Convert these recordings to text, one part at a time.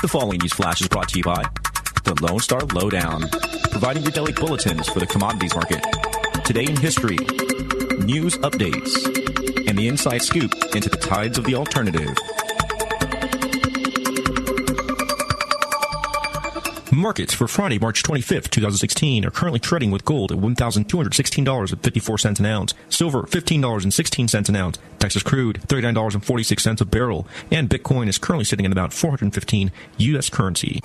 The following news flash is brought to you by the Lone Star Lowdown, providing your daily bulletins for the commodities market. Today in history, news updates, and the inside scoop into the tides of the alternative. Markets for Friday, March 25th, 2016 are currently trading with gold at $1,216.54 an ounce, silver $15.16 an ounce, Texas crude $39.46 a barrel, and Bitcoin is currently sitting at about 415 U.S. currency.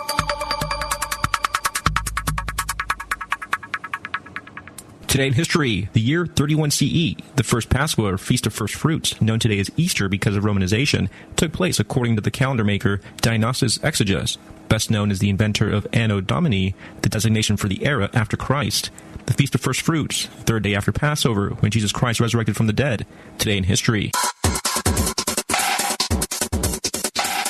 Today in history, the year 31 CE, the first Passover, or Feast of First Fruits, known today as Easter because of Romanization, took place according to the calendar maker Dionysius Exiguus, best known as the inventor of Anno Domini, the designation for the era after Christ. The Feast of First Fruits, third day after Passover, when Jesus Christ resurrected from the dead. Today in history.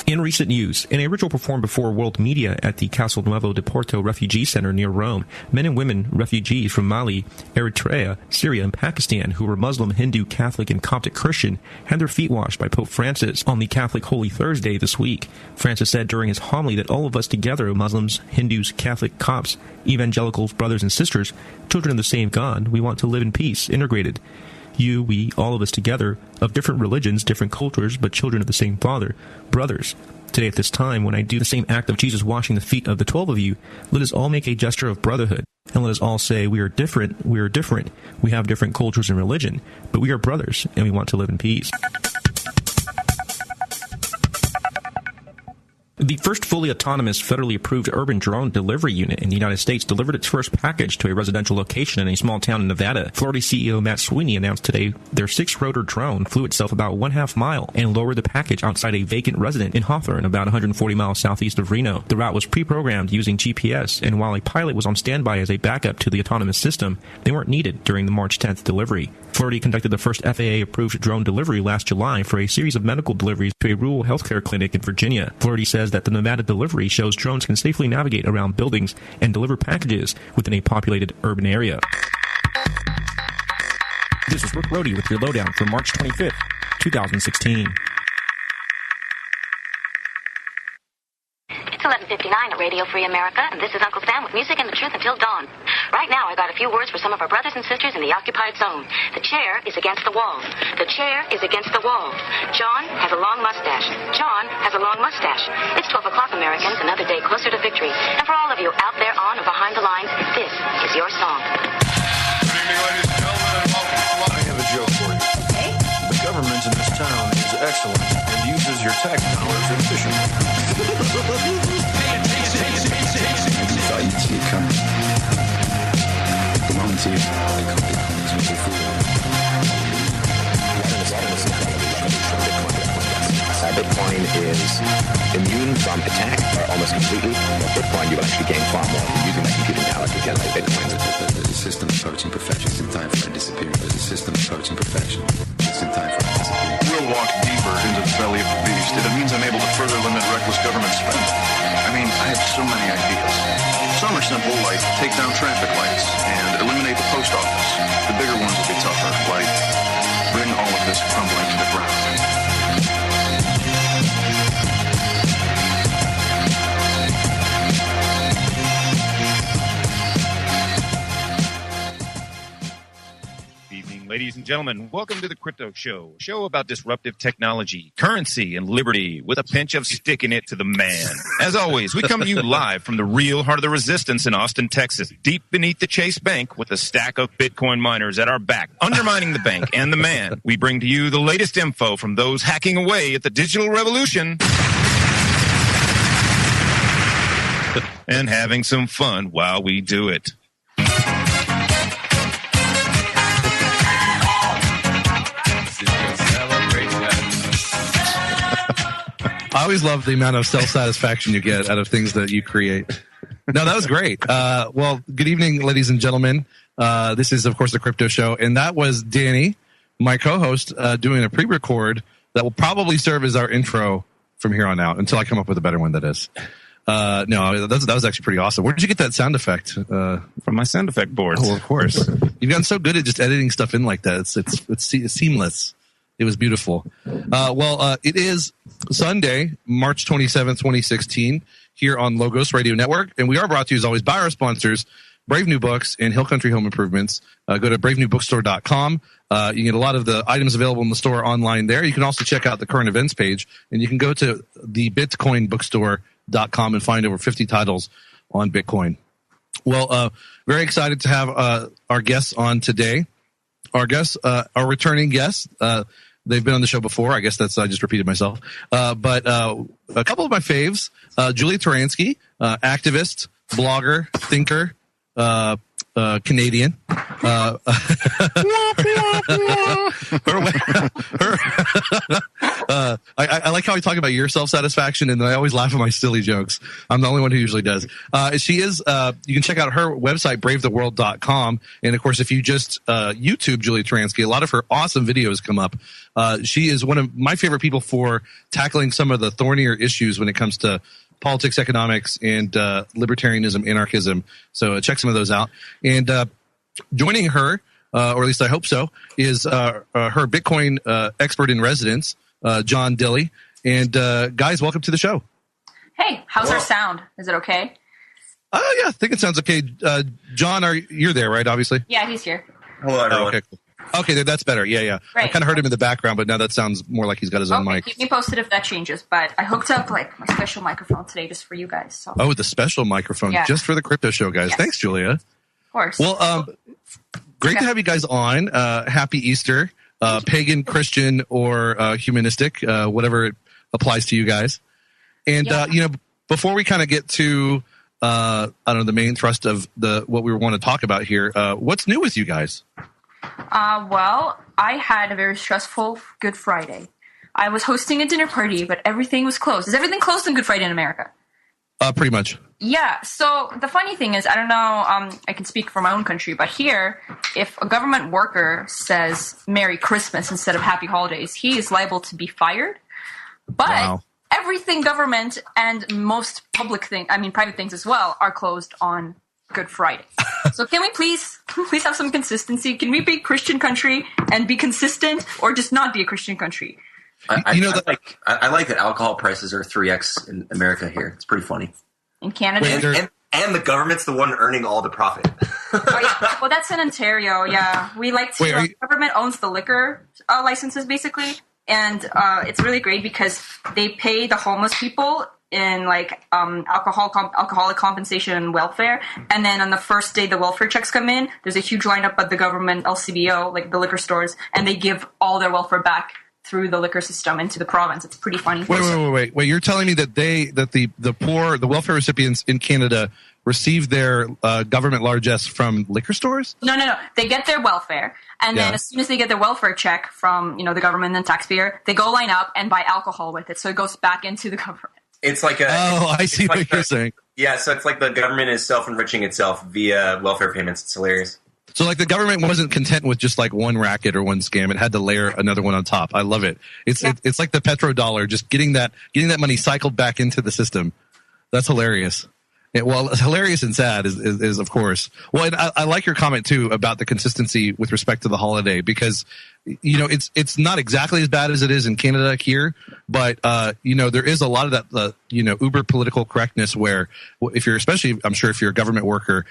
In recent news, in a ritual performed before world media at the Casal Nuovo de Porto Refugee Center near Rome, men and women refugees from Mali, Eritrea, Syria, and Pakistan who were Muslim, Hindu, Catholic, and Coptic Christian had their feet washed by Pope Francis on the Catholic Holy Thursday this week. Francis said during his homily that all of us together, Muslims, Hindus, Catholic, Copts, evangelicals, brothers and sisters, children of the same God, we want to live in peace, integrated. You, we, all of us together, of different religions, different cultures, but children of the same Father, brothers. Today at this time, when I do the same act of Jesus washing the feet of the 12 of you, let us all make a gesture of brotherhood, and let us all say, we are different, we are different, we have different cultures and religion, but we are brothers, and we want to live in peace. The first fully autonomous, federally approved urban drone delivery unit in the United States delivered its first package to a residential location in a small town in Nevada. Florida CEO Matt Sweeney announced today their 6-rotor drone flew itself about 1/2 mile and lowered the package outside a vacant residence in Hawthorne, about 140 miles southeast of Reno. The route was pre-programmed using GPS, and while a pilot was on standby as a backup to the autonomous system, they weren't needed during the March 10th delivery. Florida conducted the first FAA-approved drone delivery last July for a series of medical deliveries to a rural healthcare clinic in Virginia. Florida says that the Nevada delivery shows drones can safely navigate around buildings and deliver packages within a populated urban area. This is Rick Rohde with your lowdown for March 25th, 2016. It's 11:59 at Radio Free America, and this is Uncle Sam with music and the truth until dawn. Right now, I got a few words for some of our brothers and sisters in the occupied zone. The chair is against the wall. The chair is against the wall. John has a long mustache. John has a long mustache. It's 12 o'clock, Americans, another day closer to victory. And for all of you out there on or behind the lines, this is your song. Good evening, ladies and gentlemen, and welcome. I have a joke for you. Hey? The government in this town is excellent and uses your tax dollars efficiently. You thought you'd see it coming. The moment you Bitcoin is immune from attack almost completely. With Bitcoin, you will actually gain far more from using that computing power to generate Bitcoin. The system approaching perfection. It's in time for it to disappear. There's a system approaching perfection. It's in time for it to disappear. We'll walk deeper into the belly of the beast. If it means I'm able to further limit reckless government spending. I mean, I have so many ideas. Some are simple, like take down traffic lights and eliminate the post office. The bigger ones will be tougher, like bring all of this crumbling to the ground. Ladies and gentlemen, welcome to the Crypto Show, a show about disruptive technology, currency, and liberty, with a pinch of sticking it to the man. As always, we come to you live from the real heart of the resistance in Austin, Texas, deep beneath the Chase Bank, with a stack of Bitcoin miners at our back, undermining the bank and the man. We bring to you the latest info from those hacking away at the digital revolution and having some fun while we do it. I always love the amount of self-satisfaction you get out of things that you create. No, that was great. Well, good evening, ladies and gentlemen. This is, of course, the Crypto Show, and that was Danny, my co-host, doing a pre-record that will probably serve as our intro from here on out until I come up with a better one, that is. No, that was actually pretty awesome. Where did you get that sound effect? From my sound effect boards. Oh, of course. You've gotten so good at just editing stuff in like that. It's seamless. It was beautiful. It is Sunday, March 27th, 2016, here on Logos Radio Network. And we are brought to you, as always, by our sponsors, Brave New Books and Hill Country Home Improvements. Go to bravenewbookstore.com. You can get a lot of the items available in the store online there. You can also check out the current events page. And you can go to the bitcoinbookstore.com and find over 50 titles on Bitcoin. Well, very excited to have our guests on today. Our guests are returning guests. They've been on the show before. I guess I just repeated myself. But a couple of my faves, Julia Taransky, activist, blogger, thinker, Canadian. I like how I talk about your self-satisfaction, and I always laugh at my silly jokes. I'm the only one who usually does. She is, you can check out her website, bravetheworld.com. And of course, if you just YouTube Julia Taransky, a lot of her awesome videos come up. She is one of my favorite people for tackling some of the thornier issues when it comes to politics, economics, and libertarianism, anarchism. So check some of those out. And joining her, or at least I hope so, is her Bitcoin expert in residence, John Dilley. And guys, welcome to the show. Hey, how's our sound? Is it okay? Yeah, I think it sounds okay. John, you're there, right? Obviously. Yeah, he's here. Hello, everyone. Okay, cool. Okay, that's better. Yeah. Right. I kind of heard him in the background, but now that sounds more like he's got his own mic. Keep me posted if that changes. But I hooked up my special microphone today just for you guys. So. Oh, the special microphone just for the crypto show, guys. Yes. Thanks, Julia. Of course. Well, great to have you guys on. Happy Easter, pagan, Christian, or humanistic, whatever it applies to you guys. And before we kind of get to I don't know, the main thrust of what we want to talk about here, what's new with you guys? Well, I had a very stressful Good Friday. I was hosting a dinner party, but everything was closed. Is everything closed on Good Friday in America? Pretty much. Yeah. So the funny thing is, I don't know, I can speak for my own country, but here, if a government worker says Merry Christmas instead of Happy Holidays, he is liable to be fired. But everything government and most private things as well, are closed on Good Friday. So can we please have some consistency? Can we be a Christian country and be consistent, or just not be a Christian country? I like that alcohol prices are 3x in America here. It's pretty funny. In Canada? And the government's the one earning all the profit. Well, that's in Ontario, yeah. We like to, the government owns the liquor licenses, basically. And it's really great because they pay the homeless people in alcoholic compensation and welfare, and then on the first day the welfare checks come in, there's a huge lineup at the government LCBO, like the liquor stores, and they give all their welfare back through the liquor system into the province. It's pretty funny. Wait! You're telling me that the poor, the welfare recipients in Canada receive their government largesse from liquor stores? No. They get their welfare, and then as soon as they get their welfare check from the government and taxpayer, they go line up and buy alcohol with it, so it goes back into the government. It's like I see what you're saying. Yeah, so it's like the government is self-enriching itself via welfare payments. It's hilarious. So like the government wasn't content with just like one racket or one scam. It had to layer another one on top. I love it. It's like the petrodollar, just getting that money cycled back into the system. That's hilarious. Hilarious and sad is of course. Well, and I like your comment too about the consistency with respect to the holiday, because it's not exactly as bad as it is in Canada here, but there is a lot of that uber political correctness where if you're, especially I'm sure if you're a government worker,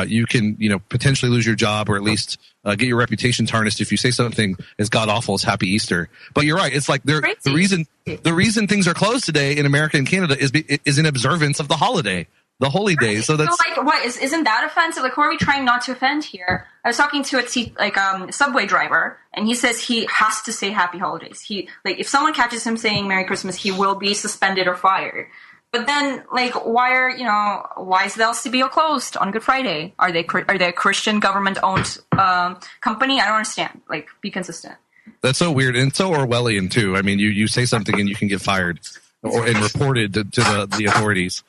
you can potentially lose your job, or at least get your reputation tarnished if you say something as god awful as Happy Easter. But you're right. It's like the reason things are closed today in America and Canada is in observance of the holiday. The holy days. So that's what isn't that offensive? Like, who are we trying not to offend here? I was talking to a subway driver, and he says he has to say Happy Holidays. If someone catches him saying Merry Christmas, he will be suspended or fired. But then, why is the LCBO closed on Good Friday? Are they a Christian government owned company? I don't understand. Be consistent. That's so weird and so Orwellian too. I mean, you say something and you can get fired and reported to the authorities.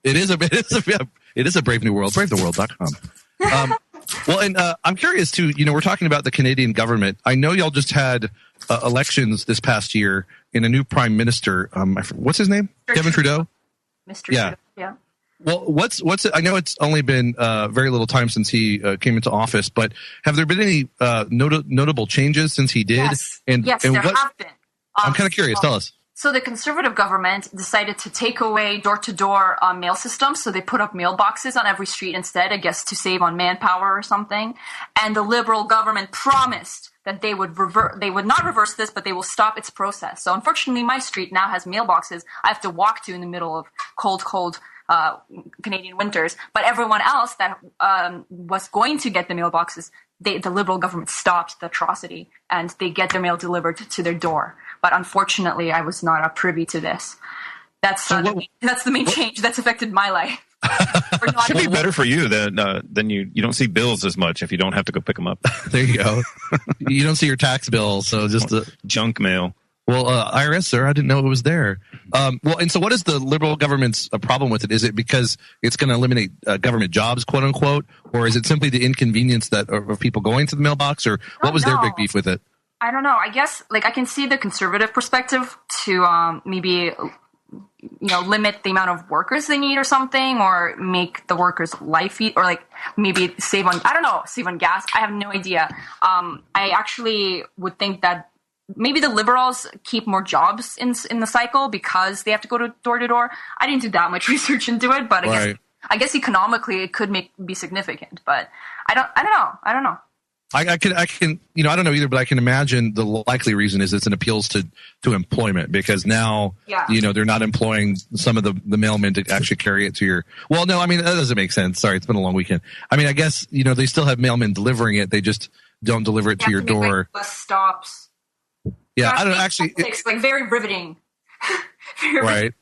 It is a brave new world. BraveTheWorld.com. I'm curious too. We're talking about the Canadian government. I know y'all just had elections this past year in a new prime minister. What's his name? Kevin Trudeau. Mr. Trudeau. Yeah. Well, what's it? I know it's only been very little time since he came into office, but have there been any notable changes since he did? Yes, there have been. I'm kind of curious. Tell us. So the conservative government decided to take away door-to-door mail systems. So they put up mailboxes on every street instead, I guess, to save on manpower or something. And the liberal government promised that they would not reverse this, but they will stop its process. So unfortunately, my street now has mailboxes I have to walk to in the middle of cold Canadian winters. But everyone else that was going to get the mailboxes, the liberal government stopped the atrocity, and they get their mail delivered to their door. But unfortunately, I was not privy to this. That's the main change that's affected my life. It should be better for you than you don't see bills as much if you don't have to go pick them up. There you go. You don't see your tax bill, so just junk mail. Well, IRS, sir, I didn't know it was there. And so what is the liberal government's problem with it? Is it because it's going to eliminate government jobs, quote unquote, or is it simply the inconvenience of people going to the mailbox, or what was their big beef with it? I don't know. I guess I can see the conservative perspective to maybe limit the amount of workers they need or something, or make the workers' life or maybe save on gas. I have no idea. I actually would think that maybe the liberals keep more jobs in the cycle because they have to go to door to door. I didn't do that much research into it, but I guess economically it could be significant. But I don't know. I can, I don't know either, but I can imagine the likely reason is it's an appeals to employment, because now, they're not employing some of the mailmen to actually carry it to your, well, no, I mean, that doesn't make sense. Sorry. It's been a long weekend. I mean, I guess, they still have mailmen delivering it. They just don't deliver it to your door. Less stops. Yeah. I don't actually. It's very riveting. Right.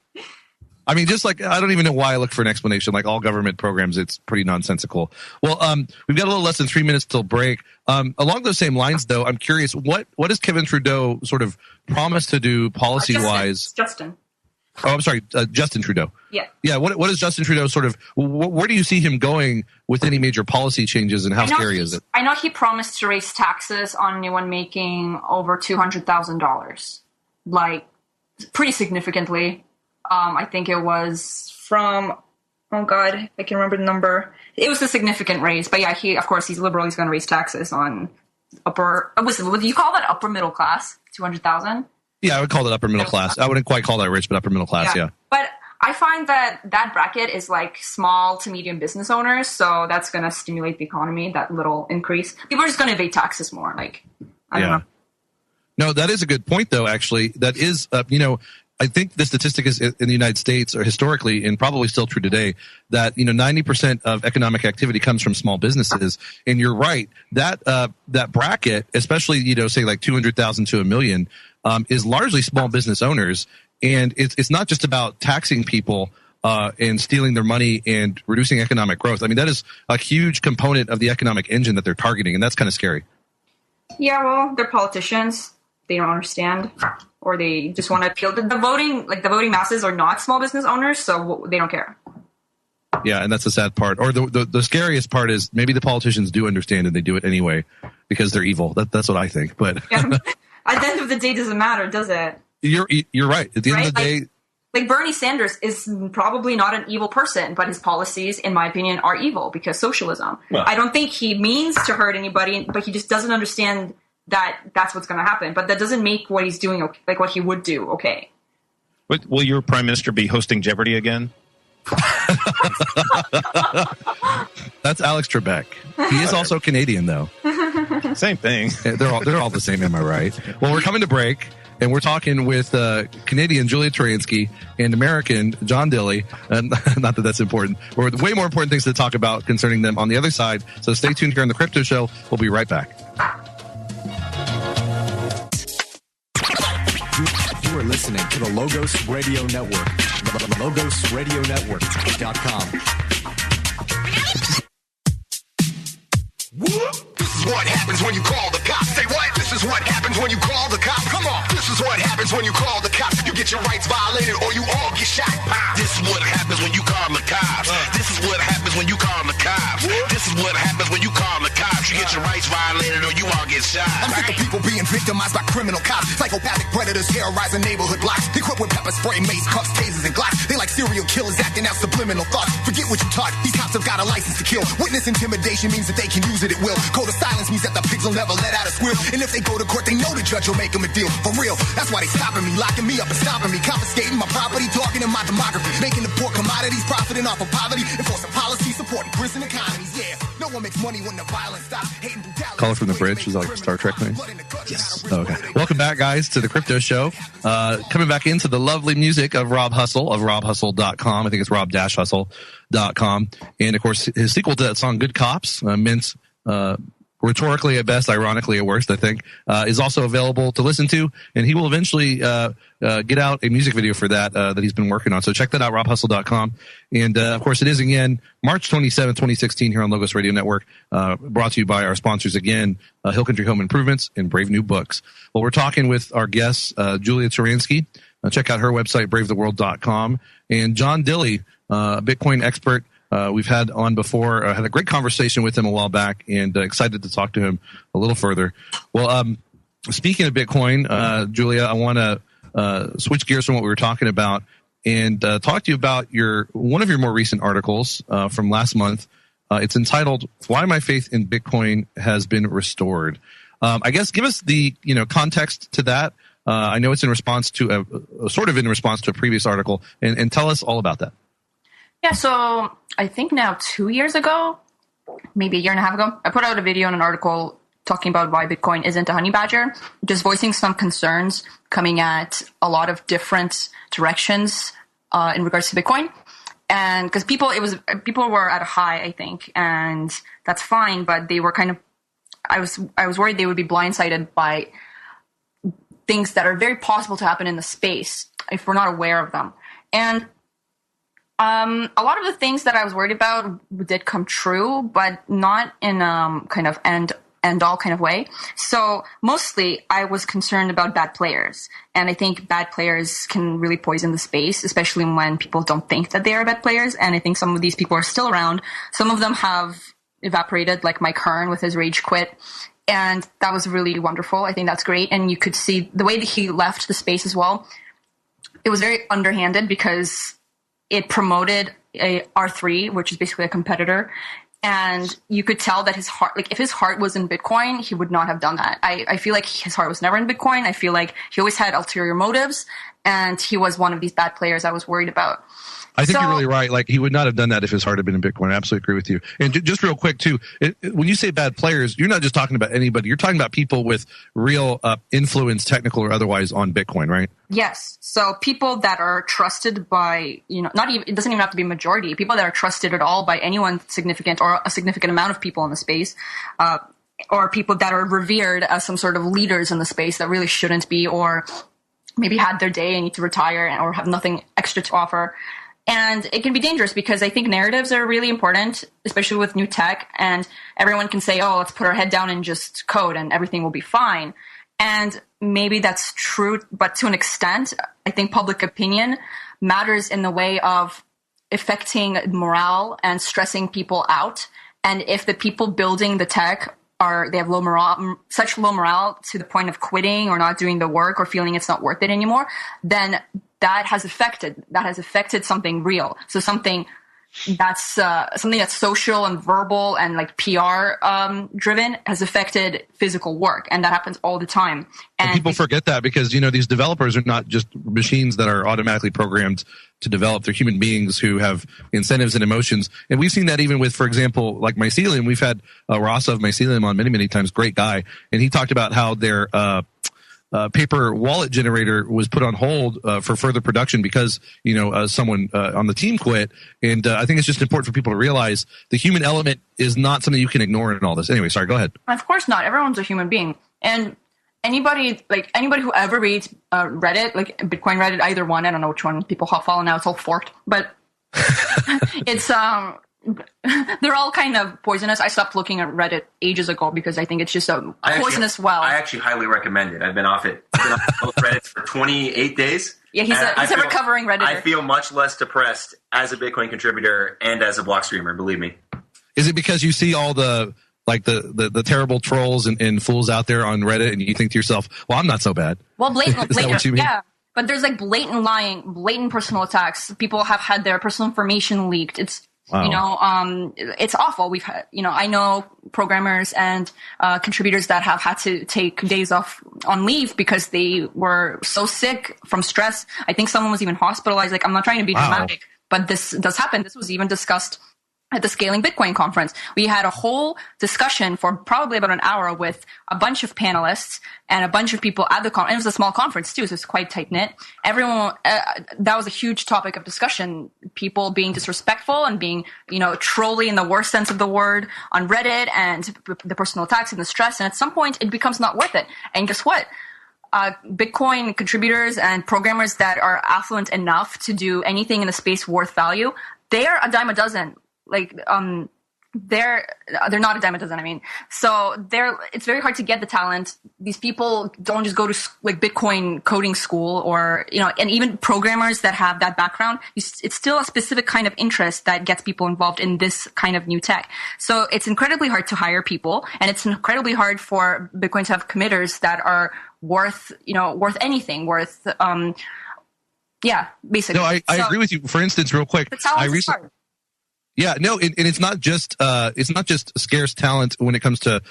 I mean, I don't even know why I look for an explanation. Like all government programs, it's pretty nonsensical. Well, we've got a little less than 3 minutes till break. Along those same lines, though, I'm curious, what does Kevin Trudeau sort of promise to do policy-wise? Justin. Oh, I'm sorry, Justin Trudeau. Yeah. Yeah, what is Justin Trudeau sort of, where do you see him going with any major policy changes, and how scary is it? I know he promised to raise taxes on anyone making over $200,000, pretty significantly. I think it was from, oh God, I can remember the number. It was a significant raise, but yeah, he's liberal. He's going to raise taxes on would you call that upper middle class? 200,000? Yeah, I would call that upper middle class. I wouldn't quite call that rich, but upper middle class, yeah. But I find that bracket is small to medium business owners, so that's going to stimulate the economy, that little increase. People are just going to evade taxes more, I don't know. No, that is a good point, though, actually. That is, I think the statistic is in the United States, or historically, and probably still true today, that 90% of economic activity comes from small businesses. And you're right, that bracket, especially say 200,000 to $1 million, is largely small business owners. And it's not just about taxing people and stealing their money and reducing economic growth. I mean, that is a huge component of the economic engine that they're targeting, and that's kind of scary. Yeah, well, they're politicians. They don't understand, or they just want to appeal to the voting masses are not small business owners, so they don't care. Yeah, and that's the sad part. Or the scariest part is maybe the politicians do understand and they do it anyway because they're evil. That's what I think. But at the end of the day, it doesn't matter, does it? You're right. At the end of the day, Bernie Sanders is probably not an evil person, but his policies, in my opinion, are evil because socialism. Well, I don't think he means to hurt anybody, but he just doesn't understand that's what's going to happen. But that doesn't make what he's doing, what he would do, okay. Will your prime minister be hosting Jeopardy again? That's Alex Trebek. He is also Canadian, though. Same thing. They're all the same, am I right? Well, we're coming to break, and we're talking with Canadian Julia Taransky and American John Dilley. Not that that's important. We're way more important things to talk about concerning them on the other side. So stay tuned here on The Crypto Show. We'll be right back. You are listening to the Logos Radio Network. LogosRadioNetwork.com. This is what happens when you call the cops. Say what? This is what happens when you call the cops. Come on. This is what happens when you call the cops. You get your rights violated or you all get shot. This is what happens when you call the cops. This is what happens when you call the cops. This is what happens when you call the cops. You get your rights violated or you all get shot. I'm sick of people being victimized by criminal cops. Psychopathic predators terrorizing neighborhood blocks. Equipped with pepper spray, mace, cuffs, tasers, and glocks. They like Serial killers acting out subliminal thoughts. Forget what you taught. These cops have got a license to kill. Witness intimidation means that they can use it at will. Code of silence means that the pigs will never let out a squeal. And if they go to court, they know the judge will make them a deal. For real, that's why they stopping me, locking me up and stopping me, confiscating my property, talking in my demography, making the poor commodities, profiting off of poverty, enforcing policy, supporting prison economies. Yeah, no one makes money when the violence stops. Hating brutality. Caller from the Bridge is like a Star Trek thing. Yes. Oh, okay. Welcome back, guys, to the Crypto Show. Coming back into the lovely music of Rob Hustle of robhustle.com. I think it's rob-hustle.com. And, of course, his sequel to that song, Good Cops, meant rhetorically at best, ironically at worst, I think, is also available to listen to. And he will eventually get out a music video for that he's been working on. So check that out, robhustle.com. And, of course, it is, again, March 27, 2016 here on Logos Radio Network, brought to you by our sponsors, again, Hill Country Home Improvements and Brave New Books. Well, we're talking with our guest, Julia Turansky. Check out her website, bravetheworld.com. And John Dilley, Bitcoin expert, we've had on before, had a great conversation with him a while back, and excited to talk to him a little further. Well, speaking of Bitcoin, Julia, I want to switch gears from what we were talking about and talk to you about one of your more recent articles from last month. It's entitled "Why My Faith in Bitcoin Has Been Restored." I guess give us the context to that. I know it's in response to a previous article, and tell us all about that. Yeah, so I think now 2 years ago, maybe a year and a half ago, I put out a video and an article talking about why Bitcoin isn't a honey badger, just voicing some concerns coming at a lot of different directions in regards to Bitcoin. And because people were at a high, I think, and that's fine, but they were I was worried they would be blindsided by things that are very possible to happen in the space if we're not aware of them. And a lot of the things that I was worried about did come true, but not in kind of end all kind of way. So mostly I was concerned about bad players. And I think bad players can really poison the space, especially when people don't think that they are bad players. And I think some of these people are still around. Some of them have evaporated, like Mike Hearn with his rage quit. And that was really wonderful. I think that's great. And you could see the way that he left the space as well. It was very underhanded because it promoted a R3, which is basically a competitor. And you could tell that his heart, like if his heart was in Bitcoin, he would not have done that. I feel like his heart was never in Bitcoin. I feel like he always had ulterior motives, and he was one of these bad players I was worried about. I think you're really right. Like, he would not have done that if his heart had been in Bitcoin. I absolutely agree with you. And just real quick, too, when you say bad players, you're not just talking about anybody. You're talking about people with real influence, technical or otherwise, on Bitcoin, right? Yes. So people that are trusted by, not even, it doesn't even have to be majority, people that are trusted at all by anyone significant or a significant amount of people in the space, or people that are revered as some sort of leaders in the space that really shouldn't be, or maybe had their day and need to retire or have nothing extra to offer. And it can be dangerous because I think narratives are really important, especially with new tech. And everyone can say, oh, let's put our head down and just code and everything will be fine. And maybe that's true, but to an extent, I think public opinion matters in the way of affecting morale and stressing people out. And if the people building the tech they have low morale, such low morale to the point of quitting or not doing the work or feeling it's not worth it anymore, then that has affected something real. So something that's social and verbal and like PR driven has affected physical work, and that happens all the time. And people forget that because these developers are not just machines that are automatically programmed to develop. They're human beings who have incentives and emotions, and we've seen that even with, for example, like Mycelium. We've had Ross of Mycelium on many times. Great guy, and he talked about how their paper wallet generator was put on hold for further production because someone on the team quit. And I think it's just important for people to realize the human element is not something you can ignore in all this. Anyway, sorry, go ahead. Of course not. Everyone's a human being, and anybody who ever reads Reddit, like Bitcoin Reddit, either one, I don't know which one people have fallen now, it's all forked, but it's they're all kind of poisonous. I stopped looking at Reddit ages ago because I think it's just a poisonous well. I actually highly recommend it. I've been off Reddit for 28 days. Yeah, he's a recovering Redditor. I feel much less depressed as a Bitcoin contributor and as a block streamer, believe me. Is it because you see all the terrible trolls and fools out there on Reddit and you think to yourself, well, I'm not so bad? Well, blatantly, Is that what you mean? Yeah. But there's like blatant lying, blatant personal attacks. People have had their personal information leaked. It's, it's awful. We've had, I know programmers and contributors that have had to take days off on leave because they were so sick from stress. I think someone was even hospitalized. Like, I'm not trying to be dramatic, but this does happen. This was even discussed at the Scaling Bitcoin conference. We had a whole discussion for probably about an hour with a bunch of panelists and a bunch of people at the conference. It was a small conference too, so it's quite tight knit. Everyone, that was a huge topic of discussion. People being disrespectful and being, trolly in the worst sense of the word on Reddit, and the personal attacks and the stress. And at some point, it becomes not worth it. And guess what? Bitcoin contributors and programmers that are affluent enough to do anything in the space worth value, they are a dime a dozen. Like, they're not a dime a dozen. I mean, so it's very hard to get the talent. These people don't just go to like Bitcoin coding school or, and even programmers that have that background, it's still a specific kind of interest that gets people involved in this kind of new tech. So it's incredibly hard to hire people, and it's incredibly hard for Bitcoin to have committers that are worth anything, basically. No, I agree with you. For instance, real quick, hard. Yeah, no, and it's not just scarce talent when it comes to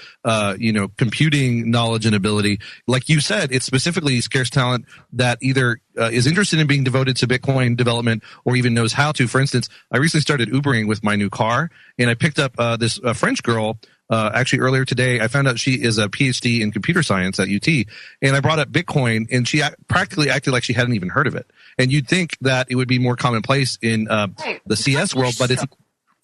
computing knowledge and ability. Like you said, it's specifically scarce talent that either is interested in being devoted to Bitcoin development or even knows how to. For instance, I recently started Ubering with my new car, and I picked up this French girl. Actually, earlier today, I found out she is a PhD in computer science at UT, and I brought up Bitcoin, and she practically acted like she hadn't even heard of it. And you'd think that it would be more commonplace in the CS world, but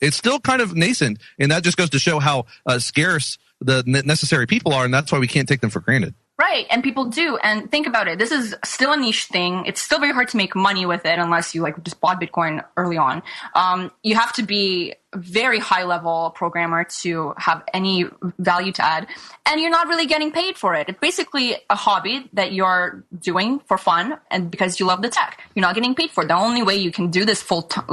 it's still kind of nascent, and that just goes to show how scarce the necessary people are, and that's why we can't take them for granted. Right, and people do. And think about it. This is still a niche thing. It's still very hard to make money with it unless you just bought Bitcoin early on. You have to be a very high-level programmer to have any value to add, and you're not really getting paid for it. It's basically a hobby that you're doing for fun and because you love the tech. You're not getting paid for it. The only way you can do this full-time,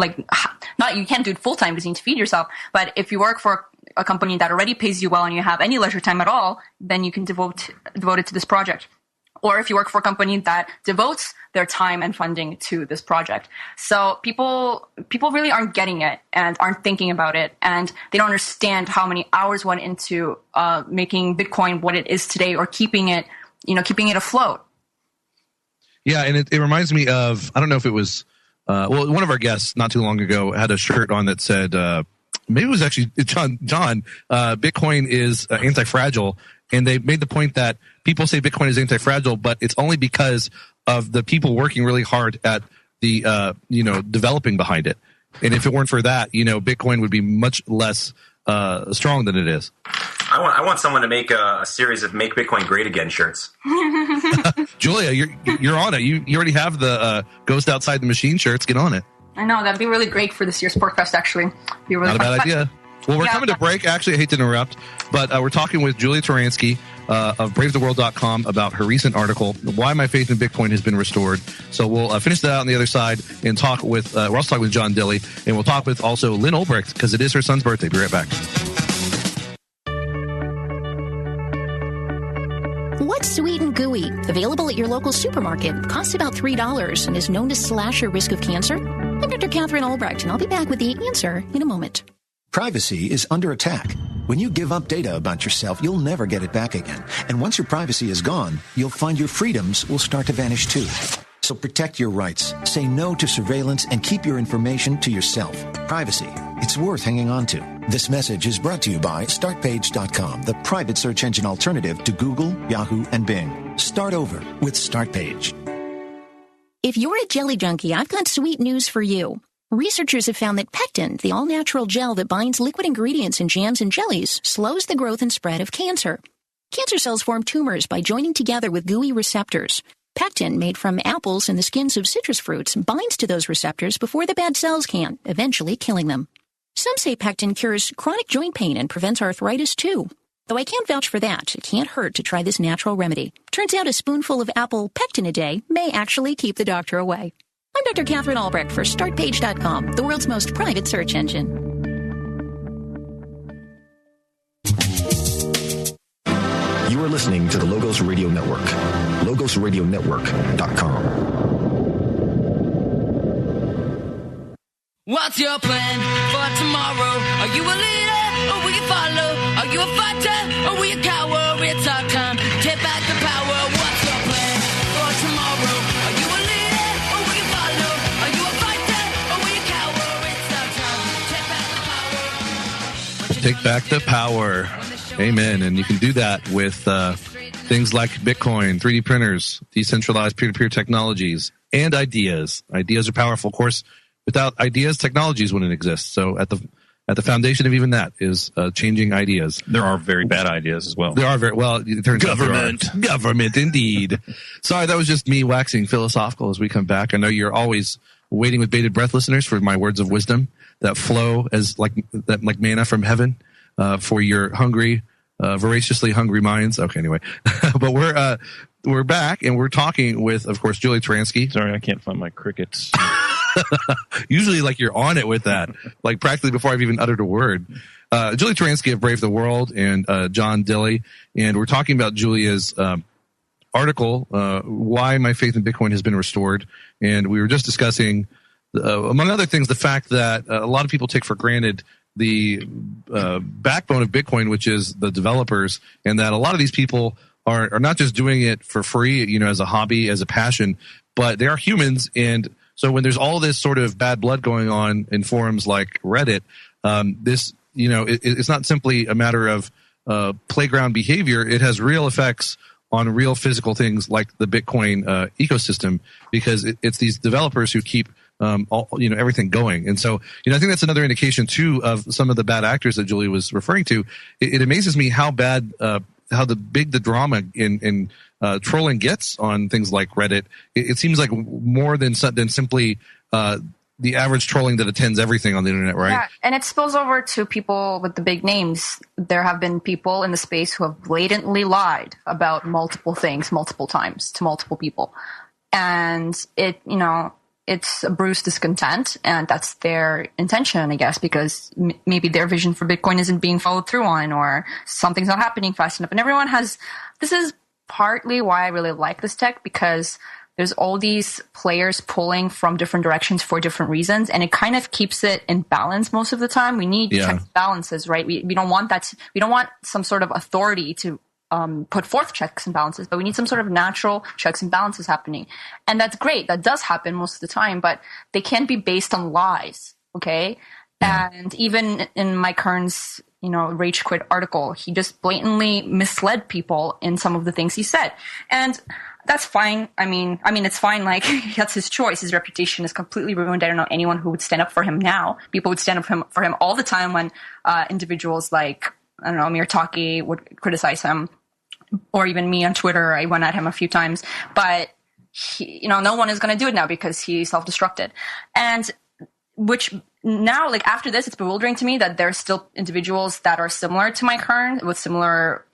you can't do it full-time because you need to feed yourself, but if you work for a company that already pays you well and you have any leisure time at all, then you can devote it to this project. Or if you work for a company that devotes their time and funding to this project. So people really aren't getting it and aren't thinking about it, and they don't understand how many hours went into making Bitcoin what it is today, or keeping it afloat. Yeah, and it reminds me of, I don't know if it was one of our guests not too long ago had a shirt on that said maybe it was actually John, Bitcoin is anti-fragile. And they made the point that people say Bitcoin is anti-fragile, but it's only because of the people working really hard at the, developing behind it. And if it weren't for that, Bitcoin would be much less strong than it is. I want someone to make a series of "Make Bitcoin Great Again" shirts. Julia, you're on it. You already have the Ghost Outside the Machine shirts. Get on it. I know, that'd be really great for this year's Sportfest, actually. Be really Not a bad idea. Well, we're coming to break. Actually, I hate to interrupt, but we're talking with Julia Turansky of BraveTheWorld.com about her recent article, Why My Faith in Bitcoin Has Been Restored. So we'll finish that out on the other side and talk with, we're also talking with John Dilley, and we'll talk with also Lynn Ulbricht, because it is her son's birthday. Be right back. What's Sweet and Gooey? Available at your local supermarket. Costs about $3 and is known to slash your risk of cancer. I'm Dr. Catherine Ulbricht, and I'll be back with the answer in a moment. Privacy is under attack. When you give up data about yourself, you'll never get it back again. And once your privacy is gone, you'll find your freedoms will start to vanish too. So protect your rights, say no to surveillance, and keep your information to yourself. Privacy, it's worth hanging on to. This message is brought to you by StartPage.com, the private search engine alternative to Google, Yahoo, and Bing. Start over with StartPage. If you're a jelly junkie, I've got sweet news for you. Researchers have found that pectin, the all-natural gel that binds liquid ingredients in jams and jellies, slows the growth and spread of cancer. Cancer cells form tumors by joining together with gooey receptors. Pectin, made from apples and the skins of citrus fruits, binds to those receptors before the bad cells can, eventually killing them. Some say pectin cures chronic joint pain and prevents arthritis, too. Though I can't vouch for that, it can't hurt to try this natural remedy. Turns out a spoonful of apple pectin a day may actually keep the doctor away. I'm Dr. Catherine Ulbricht for StartPage.com, the world's most private search engine. You are listening to the Logos Radio Network. LogosRadioNetwork.com. What's your plan for tomorrow? Are you a leader or will you follow? Are you a fighter or will you cower? It's our time. Take back the power. What's your plan for tomorrow? Are you a leader or will you follow? Are you a fighter or will you cower? It's our time. Take back the power. Amen. And you can do that with things like Bitcoin, 3D printers, decentralized peer-to-peer technologies, and ideas. Ideas are powerful. Of course, without ideas, technologies wouldn't exist. So at the foundation of even that is changing ideas. There are very bad ideas as well. There are it turns Government. out government, indeed. Sorry, that was just me waxing philosophical as we come back. I know you're always waiting with bated breath, listeners, for my words of wisdom that flow as like manna from heaven for your hungry, voraciously hungry minds. Okay, anyway, but we're back and we're talking with, of course, Julie Taransky. Sorry, I can't find my crickets. Usually, like, you're on it with that, like practically before I've even uttered a word. Julie Taransky of Brave the World and John Dilley, and we're talking about Julia's article, Why My Faith in Bitcoin Has Been Restored. And we were just discussing, among other things, the fact that a lot of people take for granted the backbone of Bitcoin, which is the developers, and that a lot of these people are not just doing it for free, as a hobby, as a passion, but they are humans. And so when there's all this sort of bad blood going on in forums like Reddit, this, it's not simply a matter of playground behavior. It has real effects on real physical things like the Bitcoin ecosystem, because it's these developers who keep everything going. And so, I think that's another indication too of some of the bad actors that Julie was referring to. It amazes me how bad, how big the drama in trolling gets on things like Reddit. It seems like more than simply the average trolling that attends everything on the internet, right? Yeah, and it spills over to people with the big names. There have been people in the space who have blatantly lied about multiple things, multiple times to multiple people. And it's a bruised discontent, and that's their intention, I guess, because maybe their vision for Bitcoin isn't being followed through on, or something's not happening fast enough. And everyone has, this is partly why I really like this tech, because there's all these players pulling from different directions for different reasons, and it kind of keeps it in balance most of the time. We need checks and balances, right? We don't want that. We don't want some sort of authority to put forth checks and balances, but we need some sort of natural checks and balances happening. And that's great. That does happen most of the time, but they can't be based on lies. Okay. Yeah. And even in Mike Hearn's, Rage Quit article, he just blatantly misled people in some of the things he said. And that's fine. I mean, it's fine. Like, that's his choice. His reputation is completely ruined. I don't know anyone who would stand up for him now. People would stand up for him all the time when individuals like, I don't know, Amir Taki would criticize him, or even me on Twitter. I went at him a few times, but no one is going to do it now because he self-destructed. And which now, like, after this, it's bewildering to me that there's still individuals that are similar to Mike Hearn with similar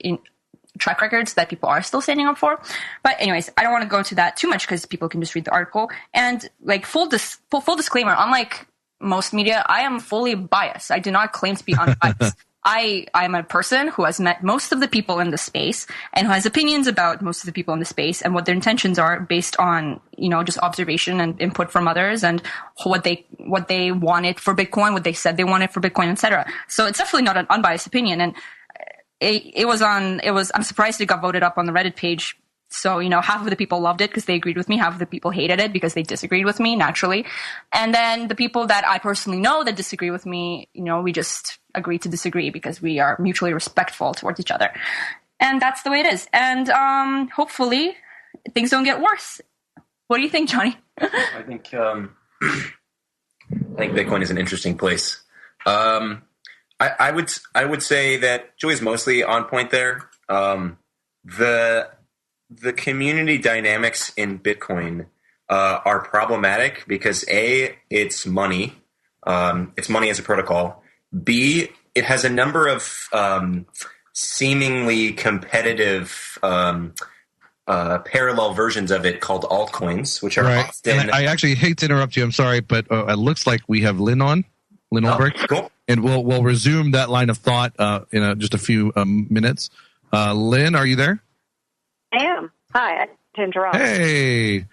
track records that people are still standing up for. But anyways, I don't want to go into that too much because people can just read the article. And like full disclaimer, unlike most media, I am fully biased. I do not claim to be unbiased. I'm a person who has met most of the people in the space and who has opinions about most of the people in the space and what their intentions are based on, just observation and input from others and what they wanted for Bitcoin, what they said they wanted for Bitcoin, etc. So it's definitely not an unbiased opinion. And I'm surprised it got voted up on the Reddit page. So, half of the people loved it because they agreed with me. Half of the people hated it because they disagreed with me, naturally. And then the people that I personally know that disagree with me, we just agree to disagree because we are mutually respectful towards each other. And that's the way it is. And hopefully things don't get worse. What do you think, Johnny? I think Bitcoin is an interesting place. I would say that Joey's mostly on point there. The community dynamics in Bitcoin are problematic because A, it's money. It's money as a protocol. B, it has a number of seemingly competitive parallel versions of it called altcoins, which are often... And I actually hate to interrupt you. I'm sorry, but it looks like we have Lynn on. Lynn Ulbricht. Cool. And we'll resume that line of thought in just a few minutes. Lynn, are you there? I am. Hi, I didn't interrupt. Hey.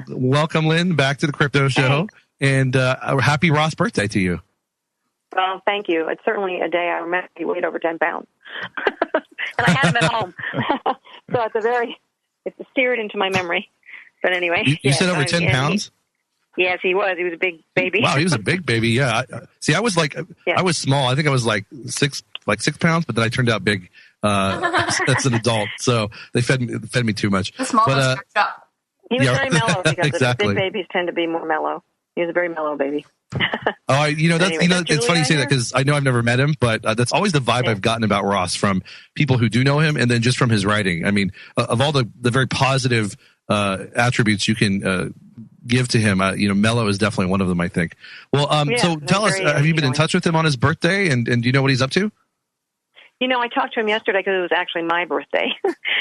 Welcome, Lynn, back to the Crypto Show. and happy Ross birthday to you. Well, thank you. It's certainly a day I remember. He weighed over 10 pounds. And I had him at home. So it's seared into my memory. But anyway. You said over 10 pounds? Yes, he was. He was a big baby. Wow, he was a big baby. Yeah. I was I was small. I think I was like 6 pounds, but then I turned out big as an adult. So they fed me too much. The small ones stretched up. He was very mellow because exactly. the big babies tend to be more mellow. He was a very mellow baby. It's funny you say that because I know I've never met him, but that's always the vibe I've gotten about Ross from people who do know him, and then just from his writing. I mean, of all the very positive attributes you can give to him, mellow is definitely one of them, I think. Well, so tell us, have you been in touch with him on his birthday, and do you know what he's up to? I talked to him yesterday because it was actually my birthday,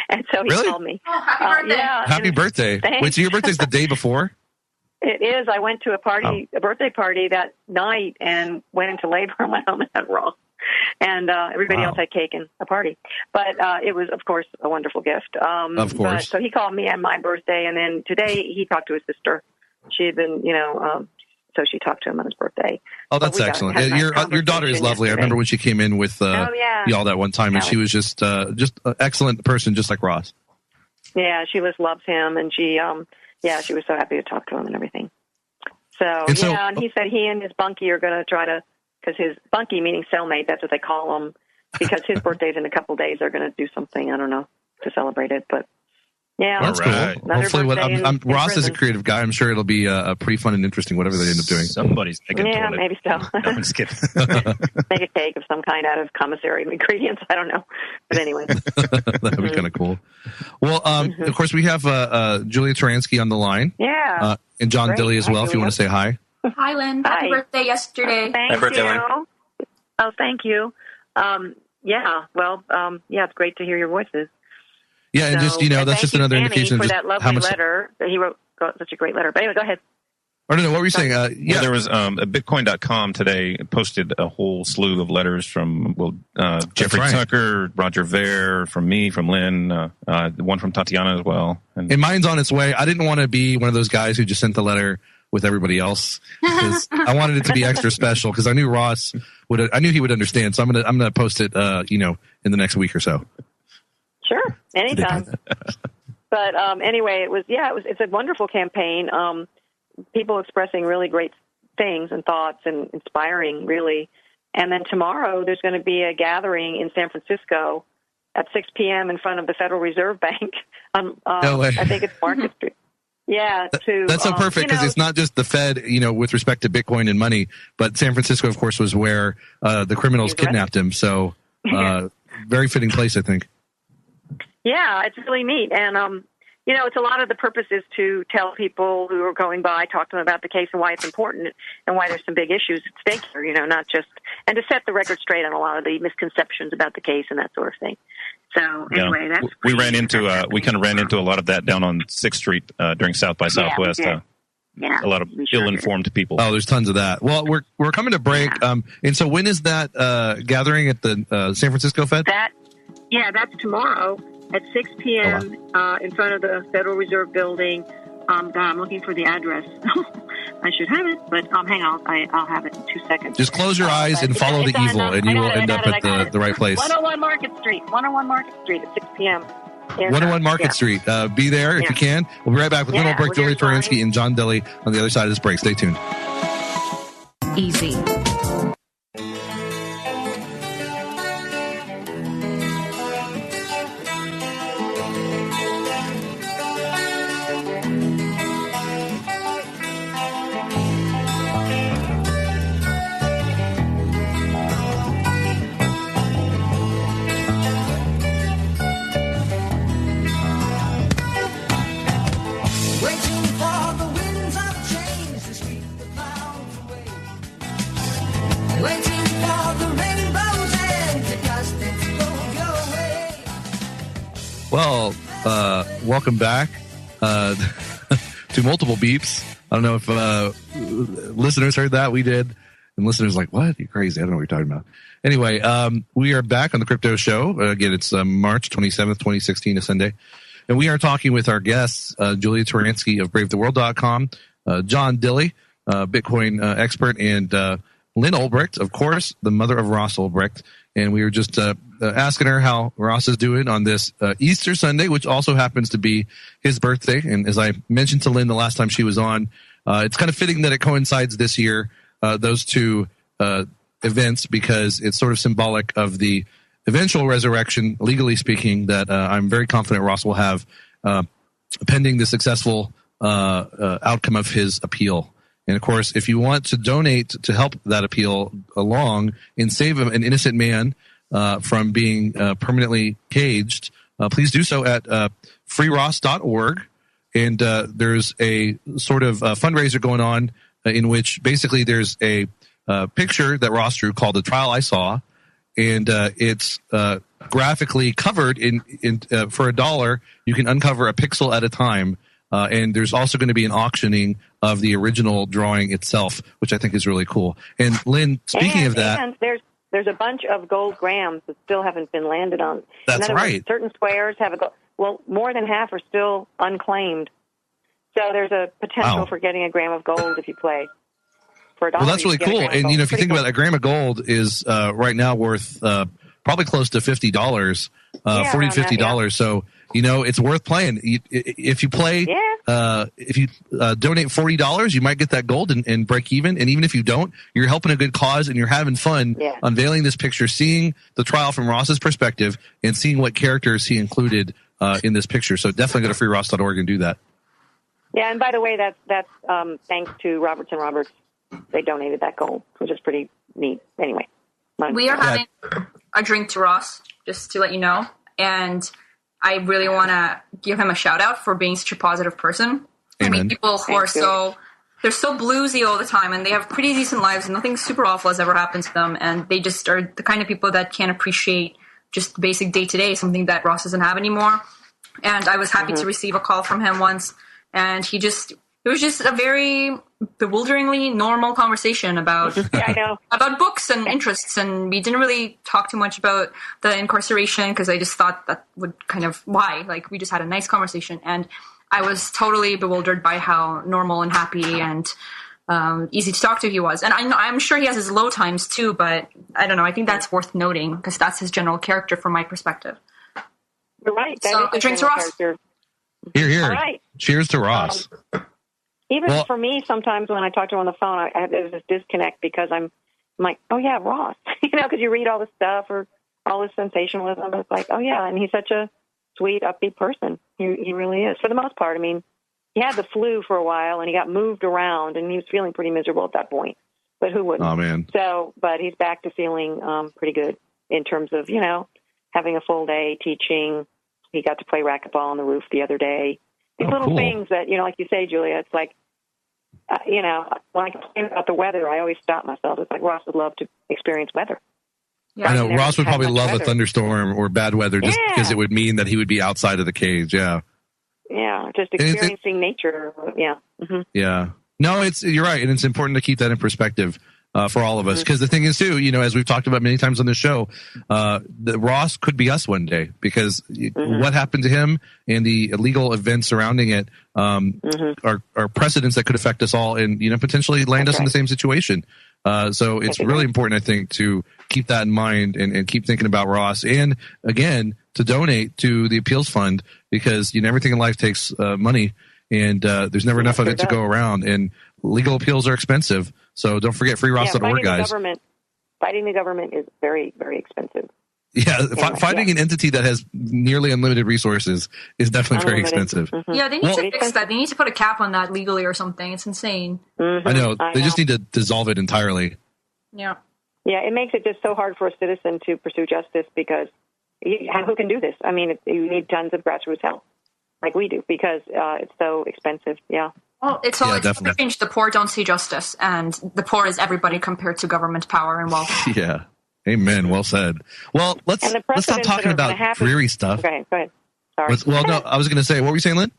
and so he called me. Oh, happy birthday! Happy birthday! Thanks. Wait, so your birthday's the day before? It is. I went to a birthday party that night and went into labor and went home and had Ross. And everybody else had cake and a party. But it was, of course, a wonderful gift. Of course. So he called me on my birthday, and then today he talked to his sister. She had been, so she talked to him on his birthday. Oh, that's excellent. Your daughter is lovely. I remember when she came in with y'all that one time, and she was just an excellent person, just like Ross. Yeah, she just loves him, and she was so happy to talk to him and everything. And he said he and his bunkie are going to try to, because his bunkie, meaning cellmate, that's what they call him, because his birthday's in a couple of days, they're going to do something, I don't know, to celebrate it. But yeah, that's cool. Hopefully, Ross is a creative guy. I'm sure it'll be pretty fun and interesting, whatever they end up doing. Somebody's making toilet. Maybe so. No, I'm just kidding. Make a cake of some kind out of commissary ingredients. I don't know. But anyway. That would be kind of cool. Well, of course, we have Julia Taransky on the line. Yeah. And John Dilly as well, if you want to say hi. Hi, Lynn. Happy birthday yesterday. Thank you. Oh, thank you. It's great to hear your voices. Yeah, and just, that's just another indication of for just that lovely how much letter that he wrote. Such a great letter. But anyway, go ahead. I don't know, what were you saying? Well, there was Bitcoin.com today posted a whole slew of letters from Jeffrey Tucker, Roger Ver, from me, from Lynn, one from Tatiana as well. And mine's on its way. I didn't want to be one of those guys who just sent the letter with everybody else, because I wanted it to be extra special, because I knew Ross I knew he would understand. So I'm gonna post it, in the next week or so. Sure, anytime. But anyway, it's a wonderful campaign. People expressing really great things and thoughts and inspiring, really. And then tomorrow there's going to be a gathering in San Francisco at 6 p.m. in front of the Federal Reserve Bank. No way. I think it's Market Street. Yeah, that's so perfect, because it's not just the Fed, with respect to Bitcoin and money, but San Francisco, of course, was where the criminals kidnapped him. So very fitting place, I think. Yeah, it's really neat. And, it's a lot of the purpose is to tell people who are going by, talk to them about the case and why it's important and why there's some big issues at stake here, and to set the record straight on a lot of the misconceptions about the case and that sort of thing. So anyway, that's we kind of ran into a lot of that down on 6th Street during South by Southwest. A lot of ill-informed people. Oh, there's tons of that. Well, we're coming to break. And so when is that gathering at the San Francisco Fed? That's tomorrow at 6 p.m. In front of the Federal Reserve Building. I'm looking for the address. I should have it, but hang on. I'll have it in 2 seconds. Just close your eyes and follow the evil, and you will end up at the right place. 101 Market Street. 101 Market Street at 6 p.m. 101 Market Street. Be there if you can. We'll be right back with one more break. Julia Taransky and John Dilly on the other side of this break. Stay tuned. Easy. Well, welcome back to multiple beeps. I don't know if listeners heard that. We did. And listeners like, what? You're crazy. I don't know what you're talking about. Anyway, we are back on the Crypto Show. Again, it's March 27th, 2016, a Sunday. And we are talking with our guests, Julia Taransky of BraveTheWorld.com, John Dilly Bitcoin expert, and Lynn Ulbricht, of course, the mother of Ross Ulbricht. And we were just asking her how Ross is doing on this Easter Sunday, which also happens to be his birthday. And as I mentioned to Lynn the last time she was on, it's kind of fitting that it coincides this year, those two events, because it's sort of symbolic of the eventual resurrection, legally speaking, that I'm very confident Ross will have pending the successful outcome of his appeal. And of course, if you want to donate to help that appeal along and save an innocent man from being permanently caged, please do so at freeross.org. And there's a sort of fundraiser going on in which basically there's a picture that Ross drew called The Trial I Saw. And it's graphically covered in for $1. You can uncover a pixel at a time. And there's also going to be an auctioning of the original drawing itself, which I think is really cool. And Lynn, speaking of that, and there's a bunch of gold grams that still haven't been landed on. That's right. Certain squares have more than half are still unclaimed. So there's a potential for getting a gram of gold if you play for $1. Well, that's really cool. And if you think about it, a gram of gold is right now worth probably close to $50, $40 to $50. Yeah. So it's worth playing. If you play, if you donate $40, you might get that gold and break even. And even if you don't, you're helping a good cause and you're having fun unveiling this picture, seeing the trial from Ross's perspective, and seeing what characters he included in this picture. So definitely go to freeross.org and do that. Yeah, and by the way, that's thanks to Robertson Roberts. They donated that gold, which is pretty neat. Anyway, we are having a drink to Ross, just to let you know, and I really want to give him a shout out for being such a positive person. Amen. I mean, people who are they're so bluesy all the time, and they have pretty decent lives, and nothing super awful has ever happened to them, and they just are the kind of people that can't appreciate just basic day-to-day, something that Ross doesn't have anymore. And I was happy to receive a call from him once, and it was just a very bewilderingly normal conversation about about books and interests, and we didn't really talk too much about the incarceration because I just thought that would we just had a nice conversation, and I was totally bewildered by how normal and happy and easy to talk to he was. And I'm sure he has his low times too, but I don't know, I think that's worth noting because that's his general character from my perspective. You're right. So a drink to Ross. Here. All right. Cheers to Ross. Even for me, sometimes when I talk to him on the phone, there's this disconnect because I'm like, oh yeah, Ross, because you read all this stuff or all this sensationalism. And it's like, oh yeah, and he's such a sweet, upbeat person. He really is, for the most part. I mean, he had the flu for a while and he got moved around and he was feeling pretty miserable at that point. But who wouldn't? Oh man. So, but he's back to feeling pretty good in terms of having a full day teaching. He got to play racquetball on the roof the other day. These little things that, like you say, Julia, it's like, when I complain about the weather, I always stop myself. It's like Ross would love to experience weather. Yeah. I know Ross would probably love a thunderstorm or bad weather just because it would mean that he would be outside of the cage. Yeah. Yeah, just experiencing nature. Yeah. Mm-hmm. Yeah. No, you're right, and it's important to keep that in perspective for all of us, because the thing is too, as we've talked about many times on this show, that Ross could be us one day, because what happened to him and the illegal events surrounding it are precedents that could affect us all and potentially land us in the same situation. So it's really important, I think, to keep that in mind and keep thinking about Ross, and again to donate to the appeals fund, because everything in life takes money, and there's never enough of it to go around, and legal appeals are expensive. So don't forget freeross.org, guys. Fighting the government is very, very expensive. Yeah, finding an entity that has nearly unlimited resources is definitely very expensive. Yeah, they need to fix that. They need to put a cap on that legally or something. It's insane. I know. They just need to dissolve it entirely. Yeah. Yeah, it makes it just so hard for a citizen to pursue justice because who can do this? I mean, you need tons of grassroots help, like we do, because it's so expensive. Yeah. Well, it's strange. The poor don't see justice, and the poor is everybody compared to government power and wealth. Yeah. Amen. Well said. Well, let's stop talking about dreary stuff. Okay, go ahead. Sorry. No, I was going to say, what were you saying, Lynn?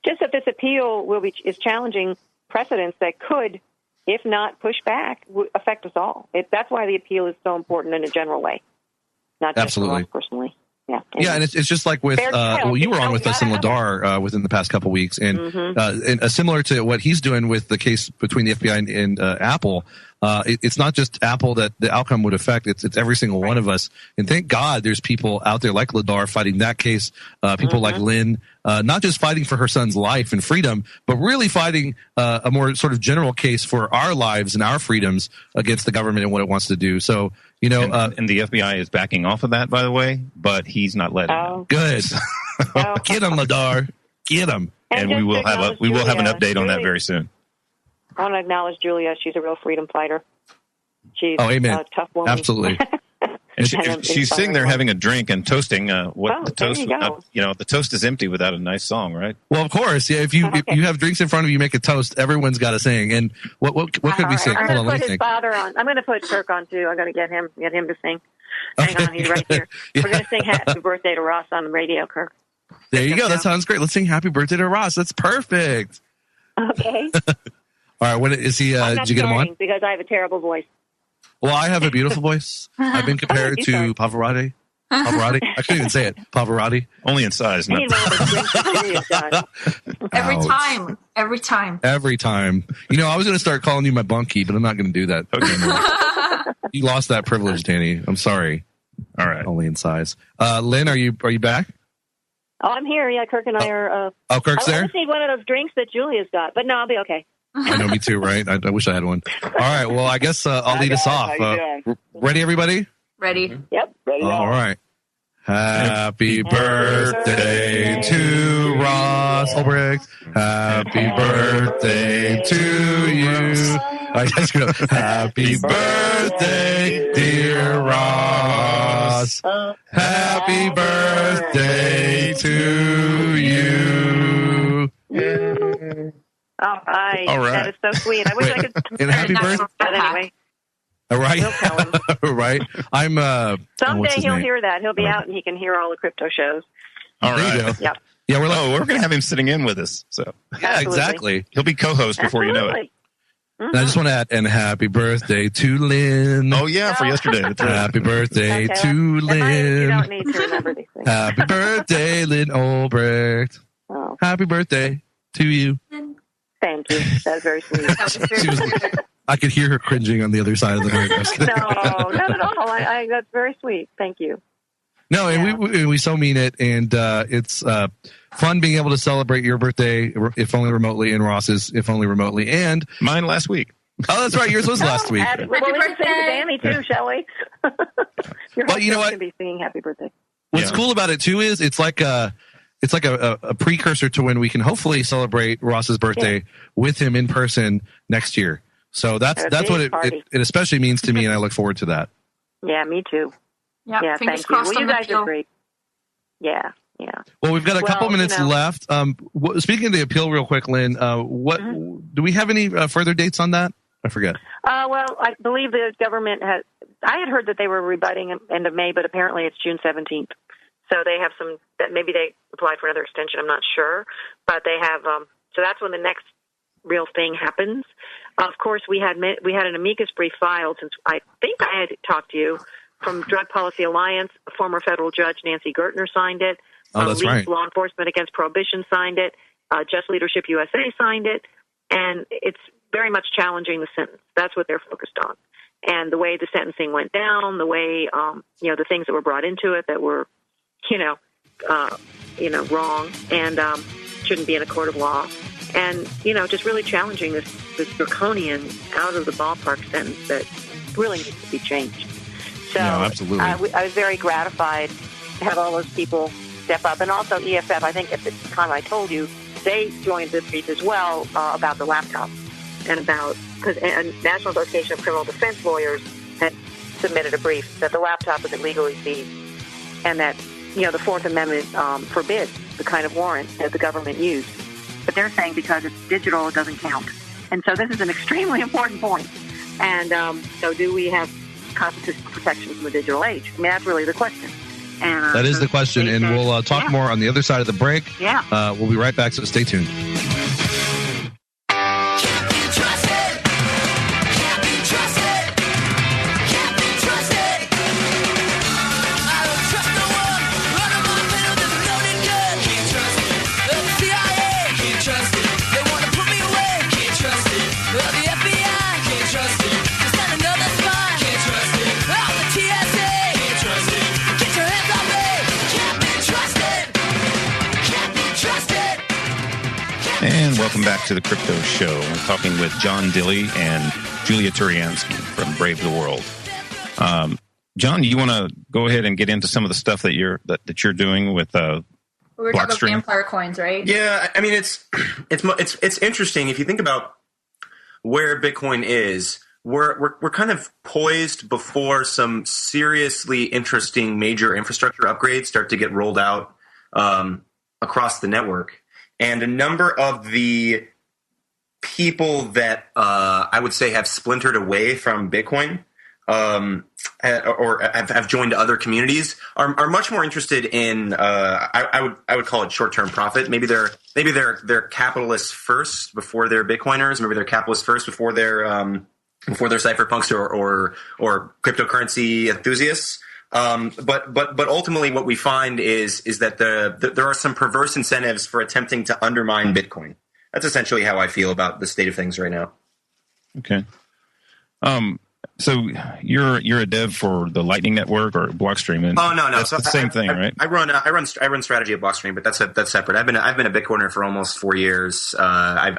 Just that this appeal is challenging precedents that could, if not pushed back, affect us all. That's why the appeal is so important in a general way, not just for us personally. Yeah, and it's just like with you were on with us in Ladar within the past couple weeks, and similar to what he's doing with the case between the FBI and Apple. It's not just Apple that the outcome would affect. It's every single one of us. And thank God there's people out there like Ladar fighting that case. People like Lynn, not just fighting for her son's life and freedom, but really fighting a more sort of general case for our lives and our freedoms against the government and what it wants to do. So, you know, and the FBI is backing off of that, by the way, but he's not letting them. Good. Get him, Ladar. Get him. And we will have an update on that very soon. I want to acknowledge Julia. She's a real freedom fighter. She's amen. a tough woman. Absolutely. And she's sitting there having a drink and toasting. The toast? The toast is empty without a nice song, right? Well, of course, yeah. If you have drinks in front of you, make a toast. Everyone's got to sing. And what could we sing? I'm Hold on, going to let put me his think. father on. I'm going to put Kirk on too. I'm going to get him to sing. Hang on, he's right here. Yeah. We're going to sing "Happy Birthday" to Ross on the radio, Kirk. There you go. That sounds great. Let's sing "Happy Birthday" to Ross. That's perfect. Okay. All right. When is he? I'm Did you get him on? starting because I have a terrible voice. Well, I have a beautiful voice. I've been compared to Pavarotti. I couldn't even say it. Pavarotti. Only in size. I need one of those drinks that Julia's got. Every time. Every time. You know, I was going to start calling you my bunkie, but I'm not going to do that. Okay. You lost that privilege, Danny. I'm sorry. All right. Only in size. Lynn, are you back? Oh, I'm here. Yeah, Kirk and I are. Kirk's there? I just need one of those drinks that Julia's got, but no, I'll be okay. I know, me too, right? I wish I had one. All right, well, I guess I'll lead us off. Ready, everybody? Ready. Yep. Ready. All right. Happy birthday to Ross Ulbricht. Happy birthday to you. I guess happy birthday, dear Ross. Happy birthday to you. All right. All right. That is so sweet. I wish I could. And happy birthday. But anyway. All right. Right. I'm Someday he'll hear that. He'll be out and he can hear all the crypto shows. All right. There you go. Yep. Yeah, we're going to have him sitting in with us. So yeah, exactly. He'll be co-host before you know it. And I just want to add, and happy birthday to Lynn. Oh, yeah, for yesterday. That's right. Happy birthday to Lynn. You don't need to remember these things. Happy birthday, Lynn Ulbricht. Oh. Happy birthday to you. Thank you. That's very sweet. I could hear her cringing on the other side of the mic. No, not at all. That's very sweet. Thank you. No, and we so mean it, and it's fun being able to celebrate your birthday, if only remotely, and Ross's, if only remotely, and mine last week. Oh, that's right. Yours was last week. Happy birthday to Danny too, shall we? Well, you know what? Going to be singing "Happy Birthday." What's cool about it too is it's like a precursor to when we can hopefully celebrate Ross's birthday with him in person next year. So that's what it especially means to me, and I look forward to that. Yeah, me too. Yeah, thank you. Well, you guys are great. Yeah. Well, we've got a couple minutes left. Speaking of the appeal, real quick, Lynn, do we have any further dates on that? I forget. Well, I believe the government has. I had heard that they were rebutting end of May, but apparently it's June 17th. So they have some. That maybe they applied for another extension. I'm not sure, but they have. So that's when the next real thing happens. Of course, we had an amicus brief filed since I think I had talked to you from Drug Policy Alliance. Former federal judge Nancy Gertner signed it. Oh, that's right. Law Enforcement Against Prohibition signed it. Just Leadership USA signed it, and it's very much challenging the sentence. That's what they're focused on, and the way the sentencing went down, the way the things that were brought into it that were, wrong and shouldn't be in a court of law. And, just really challenging this draconian, out-of-the-ballpark sentence that really needs to be changed. So absolutely. I was very gratified to have all those people step up. And also EFF, I think at the time I told you, they joined the brief as well about the laptop and about, because a National Association of Criminal Defense Lawyers had submitted a brief that the laptop was illegally seized and that, the Fourth Amendment forbids the kind of warrant that the government used. But they're saying because it's digital, it doesn't count. And so this is an extremely important point. And so do we have constitutional protection from the digital age? I mean, that's really the question. And, that is the question, and we'll talk more on the other side of the break. Yeah. We'll be right back, so stay tuned. Welcome back to the Crypto Show. We're talking with John Dilley and Julia Turiansky from Brave the World. John, do you want to go ahead and get into some of the stuff that you're doing with we were talking about Blockstream? vampire coins, right? Yeah, I mean it's interesting if you think about where Bitcoin is. We're kind of poised before some seriously interesting major infrastructure upgrades start to get rolled out across the network. And a number of the people that I would say have splintered away from Bitcoin or have joined other communities are much more interested in I would call it short-term profit. Maybe they're capitalists first before they're Bitcoiners. Maybe they're capitalists first before they're cypherpunks or cryptocurrency enthusiasts. But ultimately what we find is that there are some perverse incentives for attempting to undermine Bitcoin. That's essentially how I feel about the state of things right now. Okay. So you're a dev for the Lightning Network or Blockstream, and no, that's the same thing, right? I run strategy at Blockstream, but that's separate. I've been a Bitcoiner for almost 4 years. I'm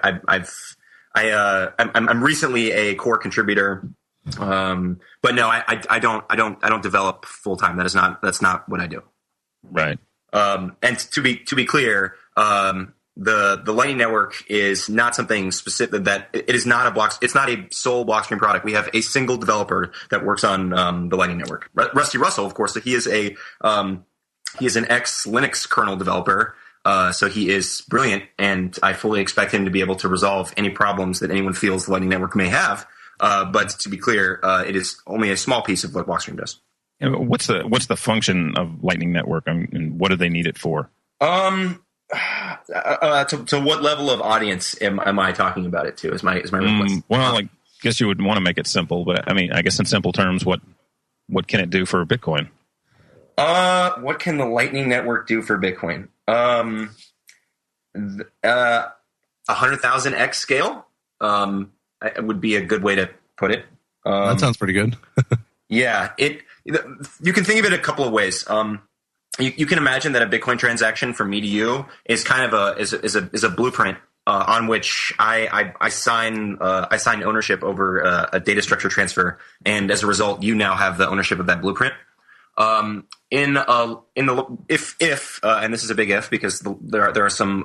recently a core contributor. But no, I don't develop full time. That's not what I do. Right. And to be clear, the Lightning Network is not something specific that it is not it's not a sole Blockstream product. We have a single developer that works on the Lightning Network. Rusty Russell, of course, he is an ex Linux kernel developer. So he is brilliant, and I fully expect him to be able to resolve any problems that anyone feels the Lightning Network may have. But to be clear, it is only a small piece of what Blockstream does. And what's the function of Lightning Network, and what do they need it for? To what level of audience am I talking about it to? Is my request? Well, I guess you would want to make it simple, but I mean, I guess in simple terms, what can it do for Bitcoin? What can the Lightning Network do for Bitcoin? 100,000x scale. It would be a good way to put it. That sounds pretty good. Yeah, you can think of it a couple of ways. You can imagine that a Bitcoin transaction from me to you is kind of a blueprint on which I sign ownership over a data structure transfer, and as a result, you now have the ownership of that blueprint. And this is a big if because there are some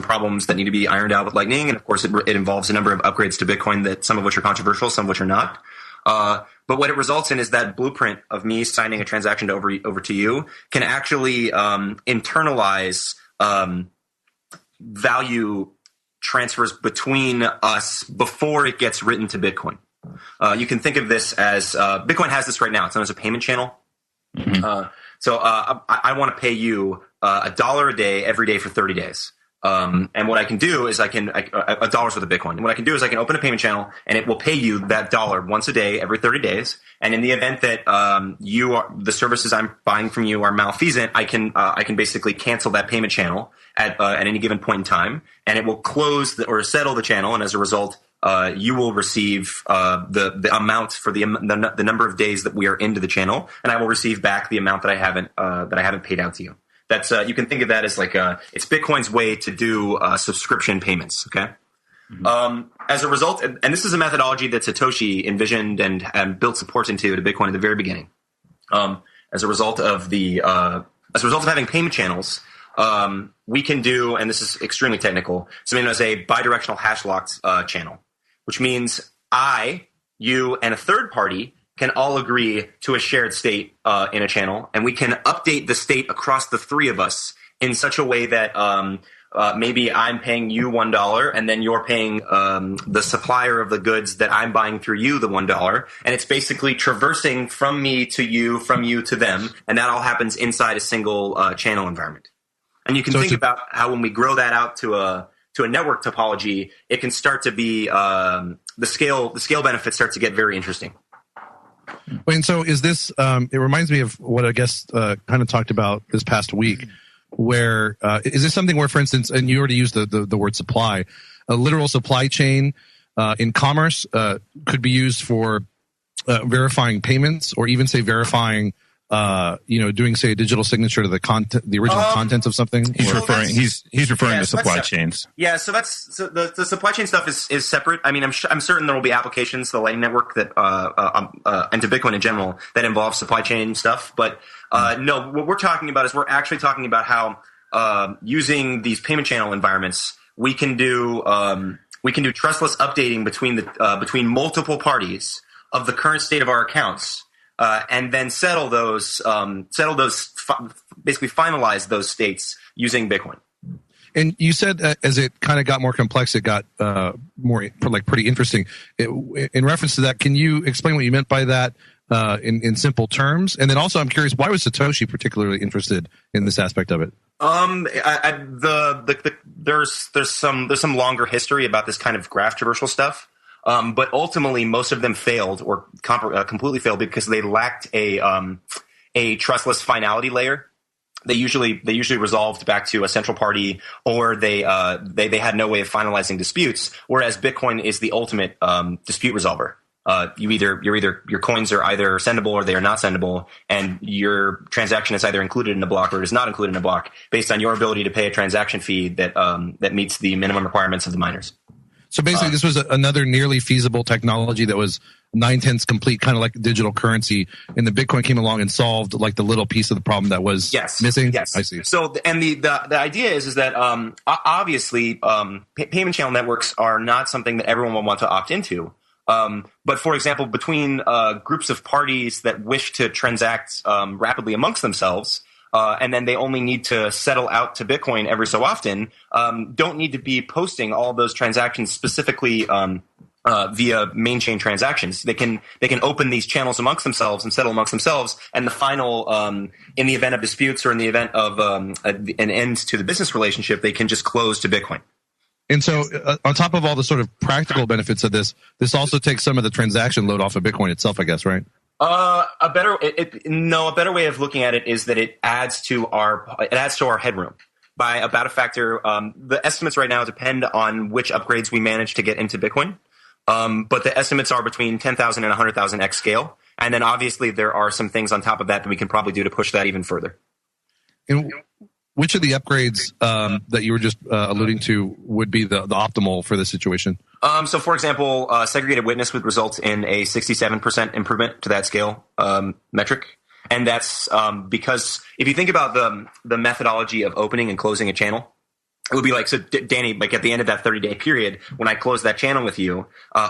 problems that need to be ironed out with Lightning, and of course it involves a number of upgrades to Bitcoin that some of which are controversial, some of which are not. But what it results in is that blueprint of me signing a transaction over to you can actually internalize value transfers between us before it gets written to Bitcoin. You can think of this as Bitcoin has this right now. It's known as a payment channel. Mm-hmm. So I want to pay you $1 a day every day for 30 days. And what I can do is $1's worth of Bitcoin. And what I can do is I can open a payment channel and it will pay you that $1 once a day every 30 days. And in the event that the services I'm buying from you are malfeasant, I can basically cancel that payment channel at any given point in time, and it will close or settle the channel. And as a result, you will receive the amount for the number of days that we are into the channel, and I will receive back the amount that I haven't paid out to you. That's you can think of that as it's Bitcoin's way to do subscription payments. Okay. Mm-hmm. As a result, and this is a methodology that Satoshi envisioned and built support into to Bitcoin at the very beginning. As a result of having payment channels, we can do, and this is extremely technical, something known as a bidirectional hash locked channel, which means you, and a third party can all agree to a shared state in a channel, and we can update the state across the three of us in such a way that maybe I'm paying you $1, and then you're paying the supplier of the goods that I'm buying through you the $1, and it's basically traversing from me to you, from you to them, and that all happens inside a single channel environment. And you can think about how when we grow that out to a network topology, it can start to be the scale benefits start to get very interesting. And so is this, it reminds me of what I guess kind of talked about this past week, where is this something where, for instance, and you already used the word supply, a literal supply chain in commerce could be used for verifying payments, or even say verifying doing, say, a digital signature to the original contents of something? He's referring to supply chains. Yeah, so the supply chain stuff is separate. I mean, I'm certain there will be applications to the Lightning Network that and to Bitcoin in general that involve supply chain stuff. But no, what we're talking about is we're actually talking about how using these payment channel environments, we can do trustless updating between multiple parties of the current state of our accounts. And then settle those, basically finalize those states using Bitcoin. And you said as it kind of got more complex, it got more pretty interesting. In reference to that, can you explain what you meant by that in simple terms? And then also, I'm curious, why was Satoshi particularly interested in this aspect of it? There's some longer history about this kind of graph traversal stuff. But ultimately, most of them failed or completely failed because they lacked a trustless finality layer. They usually resolved back to a central party, or they had no way of finalizing disputes. Whereas Bitcoin is the ultimate dispute resolver. Your coins are either sendable or they are not sendable, and your transaction is either included in a block or it is not included in a block based on your ability to pay a transaction fee that meets the minimum requirements of the miners. So basically, this was another nearly feasible technology that was 9/10 complete, kind of like digital currency, and the Bitcoin came along and solved like the little piece of the problem that was missing. Yes, I see. So, and the idea is that obviously payment channel networks are not something that everyone will want to opt into. But for example, between groups of parties that wish to transact rapidly amongst themselves. And then they only need to settle out to Bitcoin every so often, don't need to be posting all those transactions specifically via main chain transactions. They can open these channels amongst themselves and settle amongst themselves. And the final, in the event of disputes or in the event of an end to the business relationship, they can just close to Bitcoin. And so on top of all the sort of practical benefits of this also takes some of the transaction load off of Bitcoin itself, I guess, right? A better way of looking at it is that it adds to our headroom by about a factor. The estimates right now depend on which upgrades we manage to get into Bitcoin. But the estimates are between 10,000 and 100,000 X scale. And then obviously there are some things on top of that we can probably do to push that even further. And which of the upgrades that you were just alluding to would be the optimal for this situation? So, for example, segregated witness would result in a 67% improvement to that scale metric. And that's because if you think about the methodology of opening and closing a channel, it would be like, so Danny, like at the end of that 30-day period, when I closed that channel with you,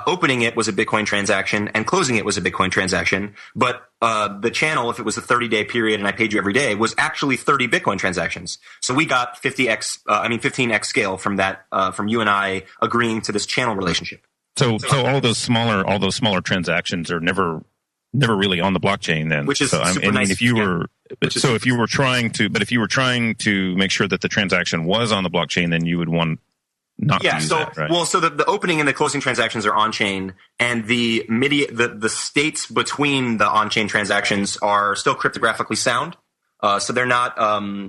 opening it was a Bitcoin transaction and closing it was a Bitcoin transaction. But the channel, if it was a 30-day period and I paid you every day, was actually 30 Bitcoin transactions. So we got 15x scale from that, from you and I agreeing to this channel relationship. So all those smaller transactions are never really on the blockchain then. Which is super nice. If you were trying to make sure that the transaction was on the blockchain, then you would want not to use that, right? Well, so the opening and the closing transactions are on chain, and the states between the on chain transactions are still cryptographically sound. So they're not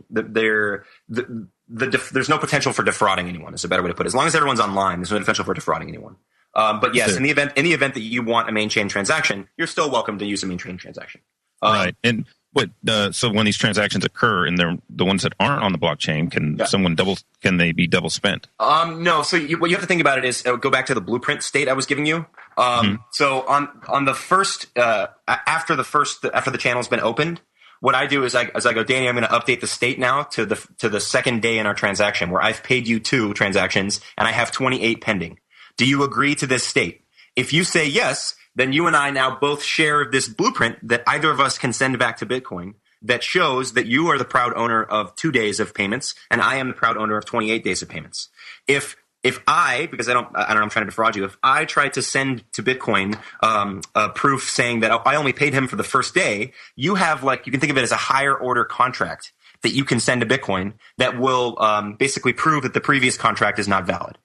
there's no potential for defrauding anyone. Is a better way to put it. As long as everyone's online, there's no potential for defrauding anyone. But yes, in the event that you want a main chain transaction, you're still welcome to use a main chain transaction. Right. And so when these transactions occur and they're the ones that aren't on the blockchain, can they be double spent? No. So what you have to think about it is go back to the blueprint state I was giving you. So on the first after the channel's been opened, what I do is I go, Danny, I'm going to update the state now to the second day in our transaction where I've paid you 2 transactions and I have 28 pending. Do you agree to this state? If you say yes, then you and I now both share this blueprint that either of us can send back to Bitcoin that shows that you are the proud owner of 2 days of payments and I am the proud owner of 28 days of payments. If I, because I'm trying to defraud you, if I try to send to Bitcoin a proof saying that I only paid him for the first day, you have you can think of it as a higher order contract that you can send to Bitcoin that will basically prove that the previous contract is not valid.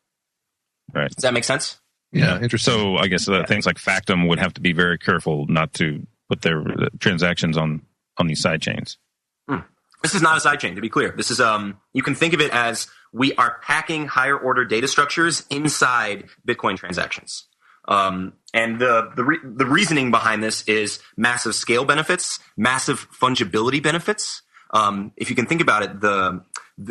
Right. Does that make sense? Yeah, interesting. So I guess things like Factom would have to be very careful not to put their transactions on these side chains. This is not a side chain, to be clear. This is you can think of it as we are packing higher order data structures inside Bitcoin transactions. And the reasoning behind this is massive scale benefits, massive fungibility benefits. If you can think about it,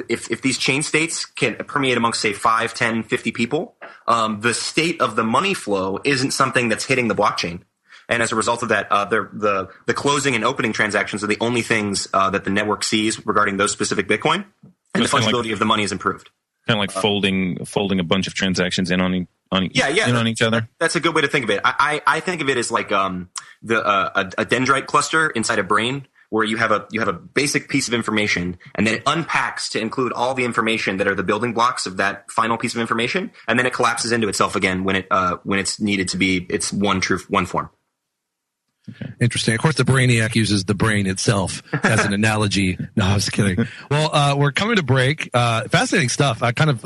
if these chain states can permeate amongst, say, 5, 10, 50 people, the state of the money flow isn't something that's hitting the blockchain. And as a result of that, the closing and opening transactions are the only things that the network sees regarding those specific Bitcoin, and the fungibility of the money is improved. Kind of like folding a bunch of transactions in on each other. That's a good way to think of it. I think of it as like a dendrite cluster inside a brain, where you have a basic piece of information, and then it unpacks to include all the information that are the building blocks of that final piece of information, and then it collapses into itself again when it's needed to be its one form. Okay. Interesting. Of course, the Brainiac uses the brain itself as an analogy. No, I was kidding. Well, we're coming to break. Fascinating stuff. I kind of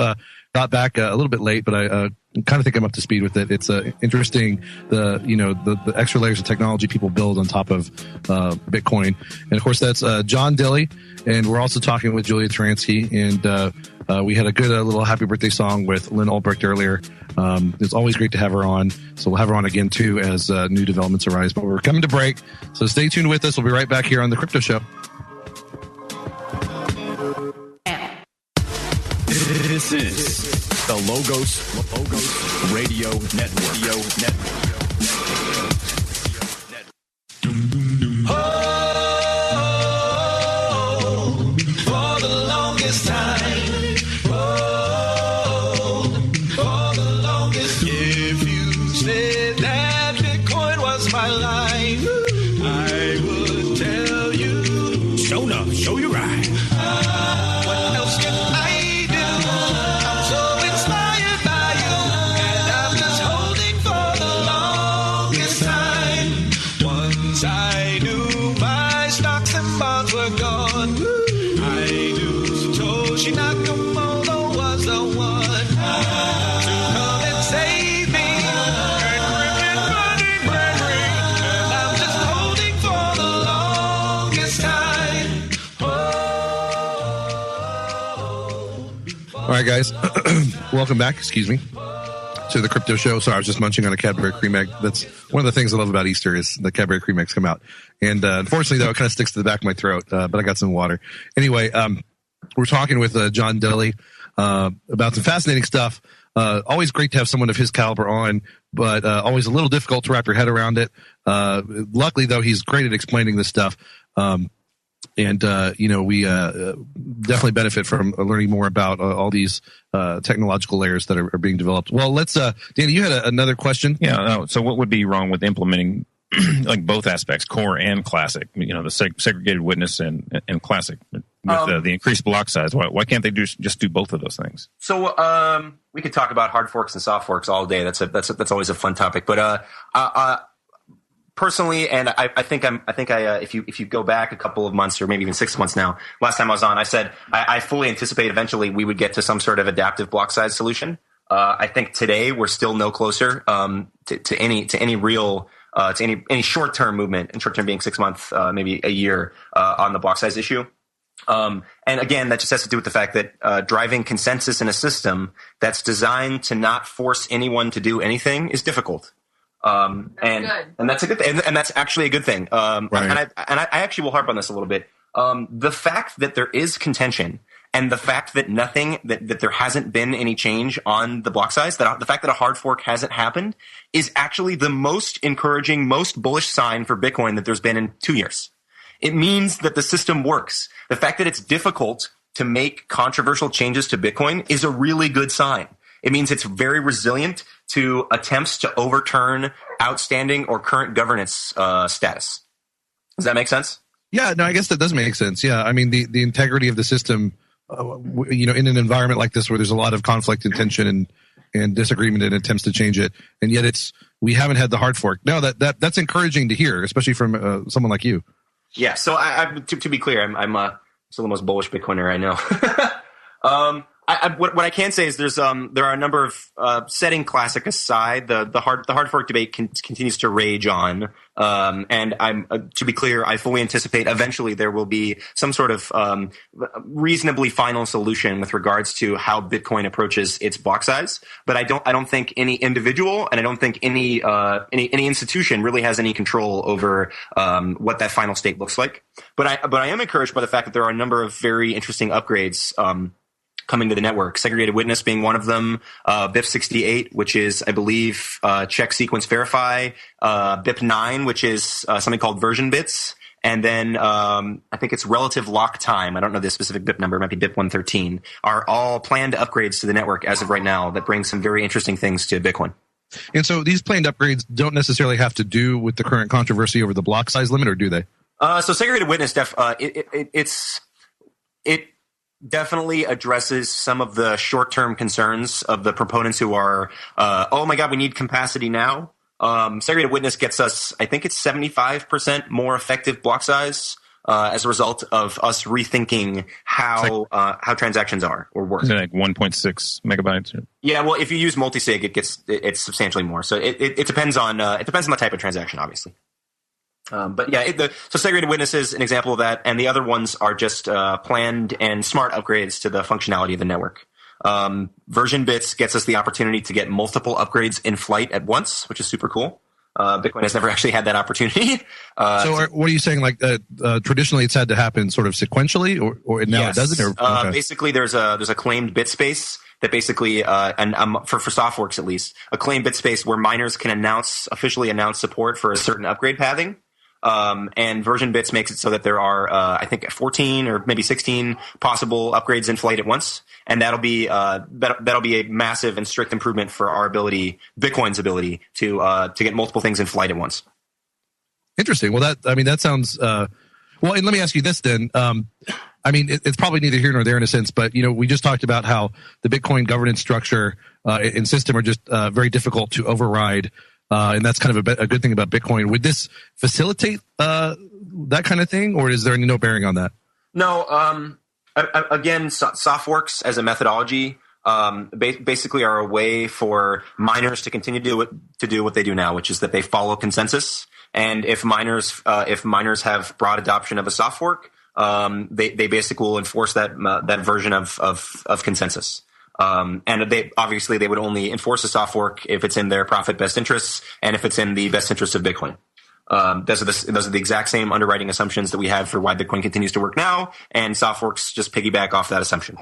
got back a little bit late, but I kind of think I'm up to speed with it. It's interesting the extra layers of technology people build on top of Bitcoin. And of course, that's John Dilley, and we're also talking with Julia Taransky, and we had a good little happy birthday song with Lynn Ulbricht earlier. It's always great to have her on, so we'll have her on again too as new developments arise. But we're coming to break, so stay tuned with us. We'll be right back here on the Crypto Show. This is the Logos Radio Network. For the longest time. For the longest. If you said that Bitcoin was my life, I would tell you. Show enough, show you right. What else can I do? I'm so inspired by you, and I'm just holding for the longest time. Once I knew my stocks and bonds were gone, I knew Satoshi Nakamoto was the one to come and save me. Encrypted money memory, and I'm just holding for the longest time. All right, guys. Welcome back. Excuse me. To the Crypto Show. Sorry, I was just munching on a Cadbury Cream Egg. That's one of the things I love about Easter is the Cadbury Cream Eggs come out. And unfortunately, though, it kind of sticks to the back of my throat. But I got some water. Anyway, we're talking with John Dilley about some fascinating stuff. Always great to have someone of his caliber on, but always a little difficult to wrap your head around it. Luckily, though, he's great at explaining this stuff. And we definitely benefit from learning more about all these technological layers that are being developed. Well, let's, Danny, you had another question. Yeah. No, so what would be wrong with implementing like both aspects, core and classic? The segregated witness and classic with the increased block size. Why can't they just do both of those things? So we could talk about hard forks and soft forks all day. That's always a fun topic. But personally, and I think if you go back a couple of months or maybe even 6 months now, last time I was on, I said I fully anticipate eventually we would get to some sort of adaptive block size solution. I think today we're still no closer to any real to any short term movement, and short term being 6 months, maybe a year on the block size issue. And again, that just has to do with the fact that driving consensus in a system that's designed to not force anyone to do anything is difficult. And that's a good thing, and that's actually a good thing. Right. And I actually will harp on this a little bit. The fact that there is contention, and the fact that that there hasn't been any change on the block size, that the fact that a hard fork hasn't happened, is actually the most encouraging, most bullish sign for Bitcoin that there's been in 2 years. It means that the system works. The fact that it's difficult to make controversial changes to Bitcoin is a really good sign. It means it's very resilient to attempts to overturn outstanding or current governance status. Does that make sense? Yeah, no, I guess that does make sense. Yeah, I mean, the integrity of the system, in an environment like this where there's a lot of conflict and tension and disagreement and attempts to change it, and yet we haven't had the hard fork. No, that's encouraging to hear, especially from someone like you. Yeah, so to be clear, I'm still the most bullish Bitcoiner I know. What I can say is there are a number of setting Classic aside, the hard fork debate continues to rage on, and I'm to be clear, I fully anticipate eventually there will be some sort of reasonably final solution with regards to how Bitcoin approaches its block size. But I don't think any individual and I don't think any institution really has any control over what that final state looks like. But I am encouraged by the fact that there are a number of very interesting upgrades coming to the network. Segregated witness being one of them. BIP68, which is, I believe, check sequence verify. BIP9, which is something called version bits. And then I think it's relative lock time. I don't know the specific BIP number. It might be BIP 113. Are all planned upgrades to the network as of right now that bring some very interesting things to Bitcoin. And so these planned upgrades don't necessarily have to do with the current controversy over the block size limit, or do they? So segregated witness, it definitely addresses some of the short-term concerns of the proponents who are, oh my God, we need capacity now. Segregated witness gets us, I think it's 75% more effective block size as a result of us rethinking how transactions are or work. Is it like 1.6 megabytes? Yeah, well, if you use multisig, it's substantially more. So it depends on the type of transaction, obviously. But yeah, so segregated witness is an example of that, and the other ones are just planned and smart upgrades to the functionality of the network. Version bits gets us the opportunity to get multiple upgrades in flight at once, which is super cool. Bitcoin has never actually had that opportunity. So what are you saying? Like traditionally, it's had to happen sort of sequentially, or now yes. It doesn't? Or, okay. Basically, there's a claimed bit space that basically, for Softworks at least, a claimed bit space where miners can officially announce support for a certain upgrade pathing. And version bits makes it so that there are, I think 14 or maybe 16 possible upgrades in flight at once. And that'll be a massive and strict improvement for our Bitcoin's ability to get multiple things in flight at once. Interesting. Well, that sounds, well, and let me ask you this then. It's probably neither here nor there in a sense, but, we just talked about how the Bitcoin governance structure, and system are just, very difficult to override. And that's kind of a good thing about Bitcoin. Would this facilitate that kind of thing, or is there no bearing on that? No. Again, Softworks as a methodology basically are a way for miners to continue to do what they do now, which is that they follow consensus. And if miners have broad adoption of a soft fork, they basically will enforce that version of consensus. And they would only enforce a soft fork if it's in their profit best interests and if it's in the best interests of Bitcoin. Those are the exact same underwriting assumptions that we have for why Bitcoin continues to work now, and soft forks just piggyback off that assumption.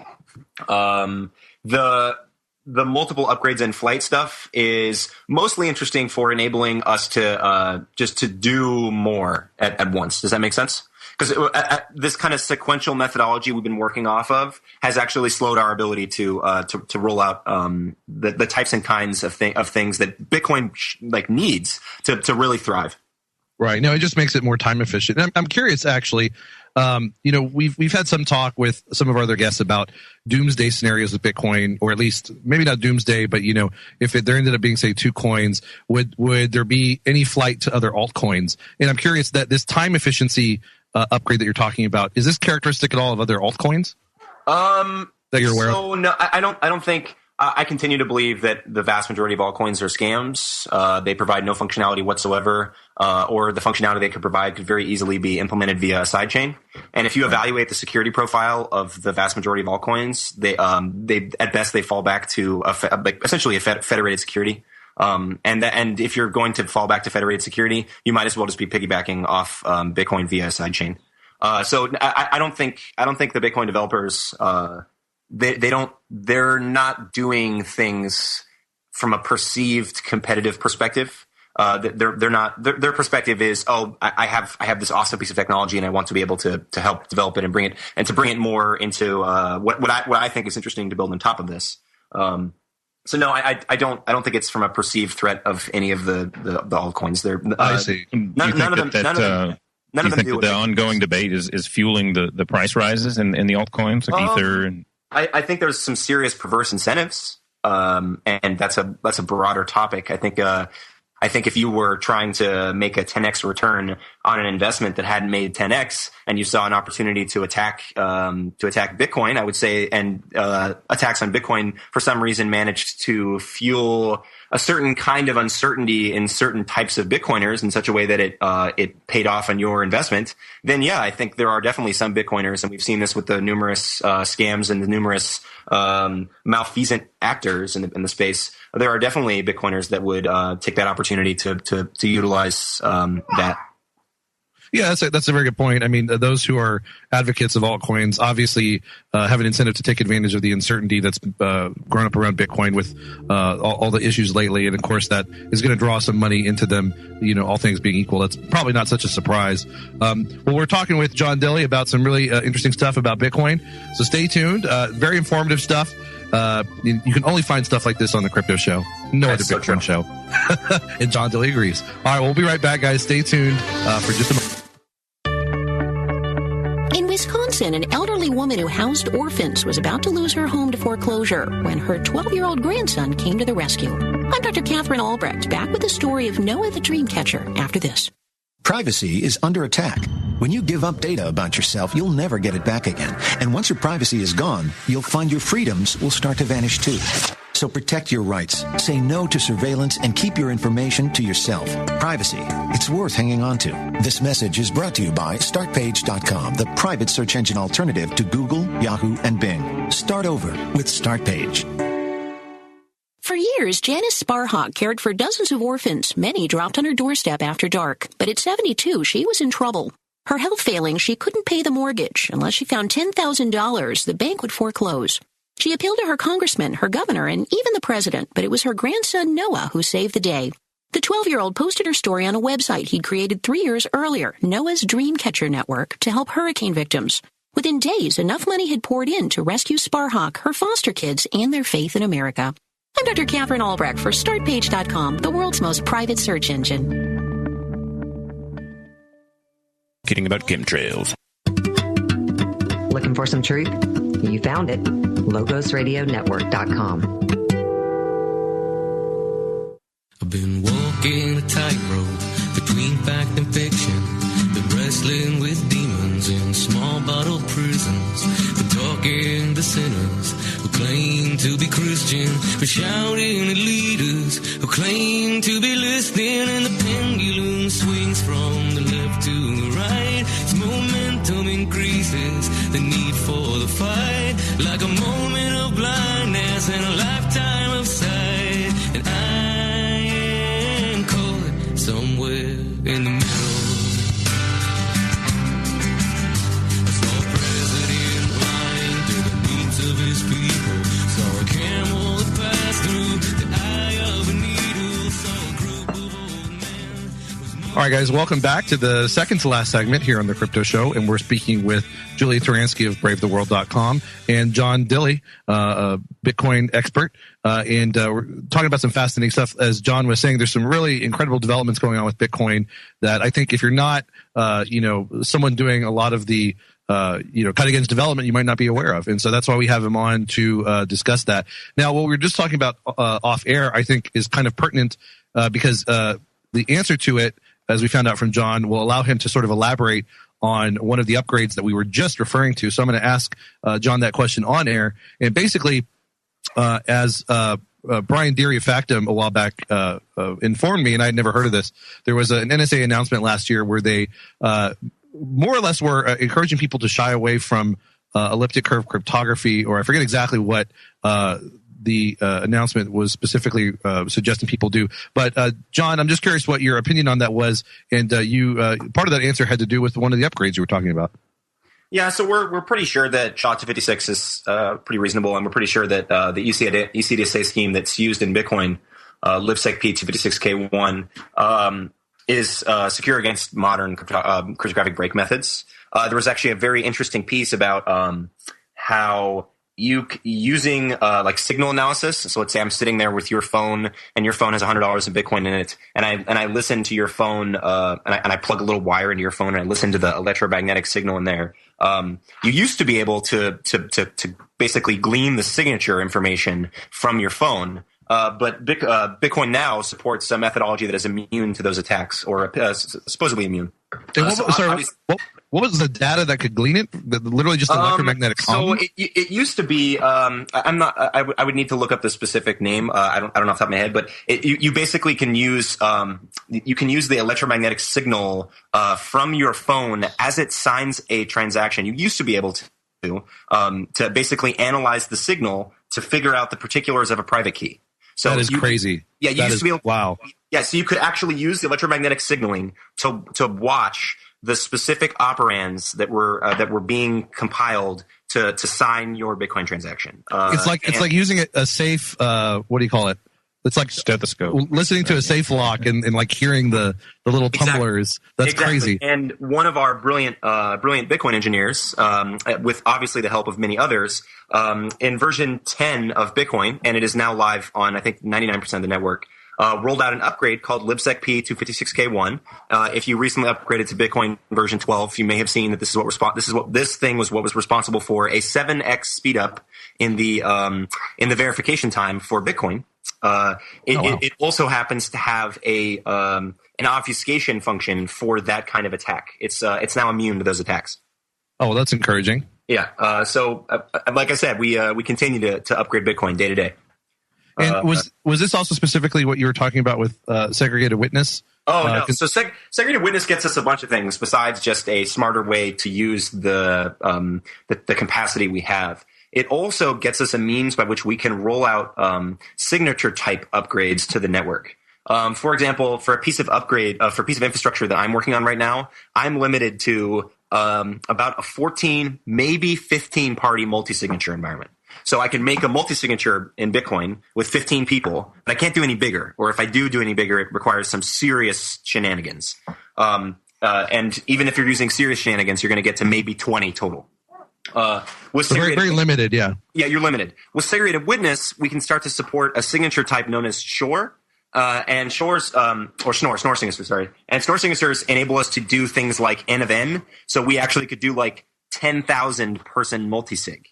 The multiple upgrades in flight stuff is mostly interesting for enabling us to do more at once. Does that make sense? Because this kind of sequential methodology we've been working off of has actually slowed our ability to roll out the types and kinds of things that Bitcoin needs to really thrive. Right. No, it just makes it more time efficient. And I'm curious, actually. We've had some talk with some of our other guests about doomsday scenarios with Bitcoin, or at least maybe not doomsday, but if there ended up being, say, 2 coins, would there be any flight to other altcoins? And I'm curious that this time efficiency upgrade that you're talking about, is this characteristic at all of other altcoins that you're aware of? No, I don't think. I continue to believe that the vast majority of altcoins are scams. They provide no functionality whatsoever, or the functionality they could provide could very easily be implemented via a sidechain. And if you evaluate the security profile of the vast majority of altcoins, they at best they fall back to essentially a federated security. And if you're going to fall back to federated security, you might as well just be piggybacking off Bitcoin via a sidechain. So I don't think the Bitcoin developers they're not doing things from a perceived competitive perspective. They're not. Their perspective is, I have this awesome piece of technology and I want to be able to help develop it and bring it more into what I think is interesting to build on top of this. So no, I don't think it's from a perceived threat of any of the altcoins. I see. None of them do the ongoing debate is fueling the price rises in the altcoins like Ether? I think there's some serious perverse incentives, and that's a broader topic. I I think if you were trying to make a 10x return on an investment that hadn't made 10x, and you saw an opportunity to attack Bitcoin, I would say, and attacks on Bitcoin for some reason managed to fuel a certain kind of uncertainty in certain types of Bitcoiners in such a way that it paid off on your investment, then yeah, I think there are definitely some Bitcoiners, and we've seen this with the numerous scams and the numerous malfeasant actors in the space. There are definitely Bitcoiners that would take that opportunity to utilize that. Yeah, that's a very good point. I mean, those who are advocates of altcoins obviously have an incentive to take advantage of the uncertainty that's grown up around Bitcoin with all the issues lately. And of course, that is going to draw some money into them, all things being equal. That's probably not such a surprise. Well, we're talking with John Dilley about some really interesting stuff about Bitcoin. So stay tuned. Very informative stuff. You can only find stuff like this on the Crypto Show. No other Bitcoin show. And John Dilley agrees. All right, we'll be right back, guys. Stay tuned for just a moment. In Wisconsin, an elderly woman who housed orphans was about to lose her home to foreclosure when her 12-year-old grandson came to the rescue. I'm Dr. Catherine Albrecht, back with the story of Noah the Dreamcatcher after this. Privacy is under attack. When you give up data about yourself, you'll never get it back again. And once your privacy is gone, you'll find your freedoms will start to vanish too. So protect your rights, say no to surveillance, and keep your information to yourself. Privacy, it's worth hanging on to. This message is brought to you by StartPage.com, the private search engine alternative to Google, Yahoo, and Bing. Start over with StartPage. For years, Janice Sparhawk cared for dozens of orphans. Many dropped on her doorstep after dark. But at 72, she was in trouble. Her health failing, she couldn't pay the mortgage. Unless she found $10,000, the bank would foreclose. She appealed to her congressman, her governor, and even the president, but it was her grandson, Noah, who saved the day. The 12-year-old posted her story on a website he'd created 3 years earlier, Noah's Dreamcatcher Network, to help hurricane victims. Within days, enough money had poured in to rescue Sparhawk, her foster kids, and their faith in America. I'm Dr. Catherine Albrecht for StartPage.com, the world's most private search engine. Kidding about chemtrails. Looking for some truth? You found it. LogosRadioNetwork.com. I've been walking a tightrope between fact and fiction. Been wrestling with demons in small bottle prisons. Been talking to sinners who claim to be Christian. Been shouting at leaders who claim to be listening. And the pendulum swings from the left to the right. Its momentum increases the need for the fight. Like a moment of blindness and a lifetime of sight. And I am caught somewhere in the middle. Of his people, saw a camel that passed through the eye of a needle, saw a group of old men. All right, guys, welcome back to the second to last segment here on the Crypto Show, and we're speaking with Julie Taransky of BraveTheWorld.com and John Dilley, a Bitcoin expert, and we're talking about some fascinating stuff. As John was saying, there's some really incredible developments going on with Bitcoin that I think if you're not, someone doing a lot of the cutting edge development, you might not be aware of. And so that's why we have him on to discuss that. Now, what we were just talking about off air, I think is kind of pertinent because the answer to it, as we found out from John, will allow him to sort of elaborate on one of the upgrades that we were just referring to. So I'm going to ask John that question on air. And basically, as Brian Deary of Factum a while back informed me, and I had never heard of this, there was an NSA announcement last year where they more or less were encouraging people to shy away from elliptic curve cryptography, or I forget exactly what the announcement was specifically suggesting people do. But John, I'm just curious what your opinion on that was, and you part of that answer had to do with one of the upgrades you were talking about. Yeah, so we're pretty sure that SHA-256 is pretty reasonable, and we're pretty sure that the ECDSA scheme that's used in Bitcoin, LivSecP 256K1, is secure against modern cryptographic break methods. There was actually a very interesting piece about how using like signal analysis. So let's say I'm sitting there with your phone, and your phone has $100 in Bitcoin in it, and I listen to your phone, and I plug a little wire into your phone, and I listen to the electromagnetic signal in there. You used to be able to basically glean the signature information from your phone. But Bitcoin now supports a methodology that is immune to those attacks, or supposedly immune. What was the data that could glean it? Literally just electromagnetic So it used to be. I would need to look up the specific name. I don't know off the top of my head, but you basically can use the electromagnetic signal from your phone as it signs a transaction. You used to be able to basically analyze the signal to figure out the particulars of a private key. So that is crazy. Yeah, you used to be able. Wow. Yeah, so you could actually use the electromagnetic signaling to watch the specific operands that were being compiled to sign your Bitcoin transaction. It's like using a safe. What do you call it? It's like stethoscope. Listening to a safe lock and like hearing the little tumblers. That's crazy. And one of our brilliant Bitcoin engineers, with obviously the help of many others, in version 10 of Bitcoin, and it is now live on I think 99% of the network. Rolled out an upgrade called libsec P256K1. If you recently upgraded to Bitcoin version 12, you may have seen that this thing was what was responsible for a 7x speed up in the verification time for Bitcoin. It also happens to have an obfuscation function for that kind of attack. It's now immune to those attacks. Oh, well, that's encouraging. Yeah. So, like I said, we continue to upgrade Bitcoin day to day. And was this also specifically what you were talking about with segregated witness? No. So segregated witness gets us a bunch of things besides just a smarter way to use the capacity we have. It also gets us a means by which we can roll out signature type upgrades to the network. For example, for a piece of infrastructure that I'm working on right now, I'm limited to about a 14, maybe 15 party multi-signature environment. So I can make a multi-signature in Bitcoin with 15 people, but I can't do any bigger. Or if I do any bigger, it requires some serious shenanigans. And even if you're using serious shenanigans, you're going to get to maybe 20 total. Very, very limited, yeah. Yeah, you're limited. With segregated witness, we can start to support a signature type known as Schnorr. And Schnorr signatures, sorry. And Schnorr signatures enable us to do things like N of N. So we actually could do like 10,000 person multisig.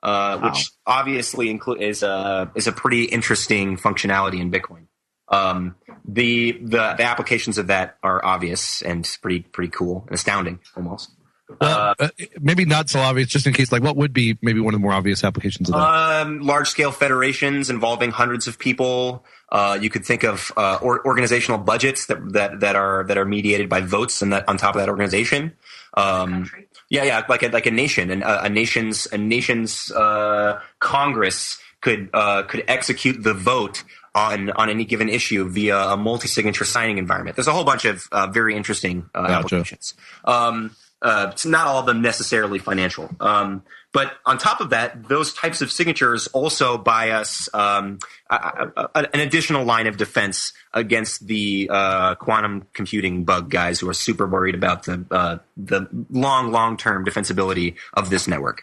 Which obviously is a pretty interesting functionality in Bitcoin. The applications of that are obvious and pretty cool and astounding almost. Well, maybe not so obvious, just in case. Like, what would be maybe one of the more obvious applications of that? Large scale federations involving hundreds of people. You could think of organizational budgets that are mediated by votes and that on top of that organization. Yeah, like a nation, and a nation's Congress could execute the vote on any given issue via a multi-signature signing environment. There's a whole bunch of very interesting applications. Not all of them necessarily financial. But on top of that, those types of signatures also buy us an additional line of defense against the quantum computing bug guys who are super worried about the long-term defensibility of this network.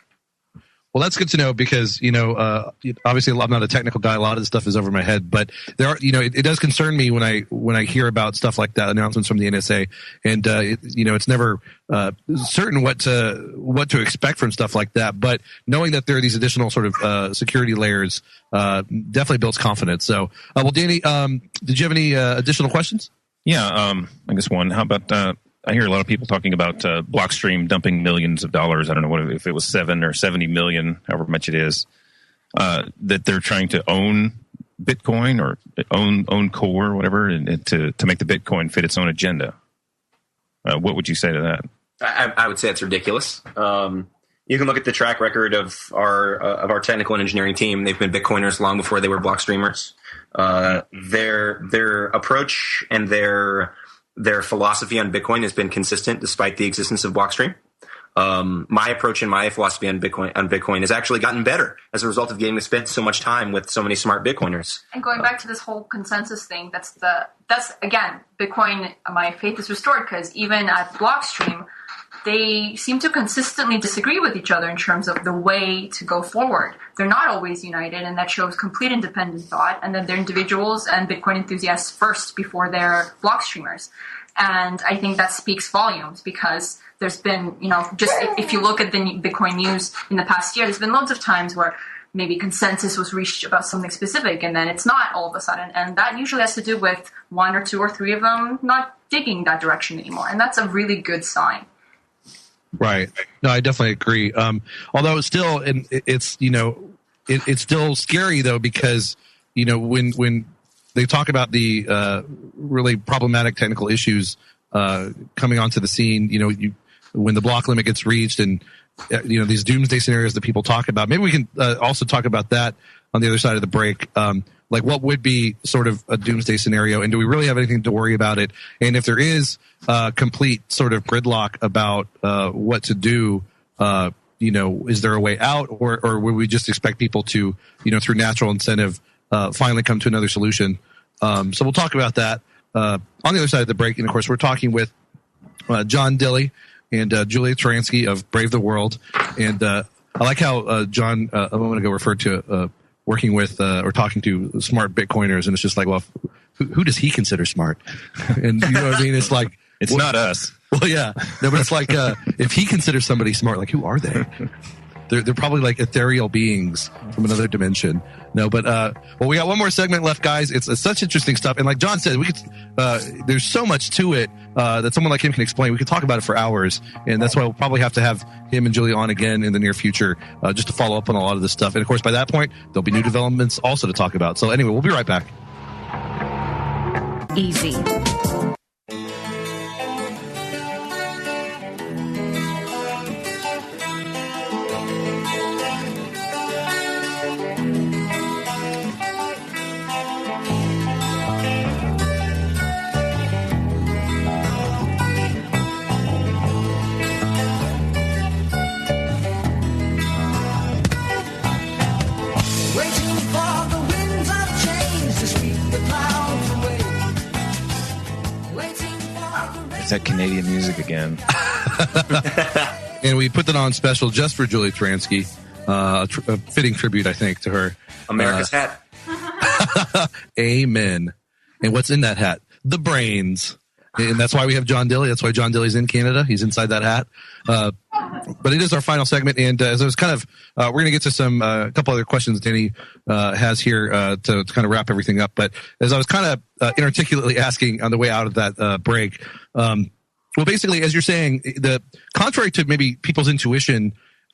Well, that's good to know because, obviously I'm not a technical guy. A lot of this stuff is over my head, but there are, it does concern me when I hear about stuff like that, announcements from the NSA, and it's never certain what to expect from stuff like that. But knowing that there are these additional sort of security layers definitely builds confidence. So, well, Danny, did you have any additional questions? Yeah, I guess one. How about I hear a lot of people talking about Blockstream dumping millions of dollars. I don't know if it was 7 or 70 million, however much it is, that they're trying to own Bitcoin or own core or whatever, and to make the Bitcoin fit its own agenda. What would you say to that? I would say it's ridiculous. You can look at the track record of our technical and engineering team. They've been Bitcoiners long before they were Blockstreamers. Their approach and their philosophy on Bitcoin has been consistent despite the existence of Blockstream. My approach and my philosophy on Bitcoin has actually gotten better as a result of getting to spend so much time with so many smart Bitcoiners. And going back to this whole consensus thing, that's again, Bitcoin, my faith is restored because even at Blockstream, they seem to consistently disagree with each other in terms of the way to go forward. They're not always united, and that shows complete independent thought, and then they're individuals and Bitcoin enthusiasts first before they're Blockstreamers. And I think that speaks volumes because there's been, just if you look at the Bitcoin news in the past year, there's been loads of times where maybe consensus was reached about something specific, and then it's not all of a sudden. And that usually has to do with 1 or 2 or 3 of them not digging that direction anymore. And that's a really good sign. Right. No, I definitely agree. Although still, it's, it's still scary though, because, when they talk about the really problematic technical issues coming onto the scene, when the block limit gets reached and, these doomsday scenarios that people talk about, maybe we can also talk about that on the other side of the break. Like what would be sort of a doomsday scenario, and do we really have anything to worry about it? And if there is complete sort of gridlock about what to do, is there a way out, or would we just expect people to, through natural incentive, finally come to another solution? So we'll talk about that on the other side of the break. And of course, we're talking with John Dilley and Julia Taransky of Brave the World. And I like how John a moment ago referred to working with or talking to smart Bitcoiners, and it's just like, well, who does he consider smart? And you know what I mean? It's like it's not us. Well, yeah, no, but it's like if he considers somebody smart, like who are they? They're probably like ethereal beings from another dimension. No, but we got one more segment left, guys. It's such interesting stuff, and like John said, we could. There's so much to it that someone like him can explain. We could talk about it for hours, and that's why we'll probably have to have him and Julia on again in the near future, just to follow up on a lot of this stuff. And of course, by that point, there'll be new developments also to talk about. So anyway, we'll be right back. Easy. That Canadian music again. And we put that on special just for Julia Taransky. A fitting tribute, I think, to her. America's hat. Amen. And what's in that hat? The brains. And that's why we have John Dilley. That's why John Dilley's in Canada. He's inside that hat. But it is our final segment. And as I was kind of, we're going to get to some, a couple other questions Danny has here to kind of wrap everything up. But as I was kind of inarticulately asking on the way out of that break, well, basically, as you're saying, the contrary to maybe people's intuition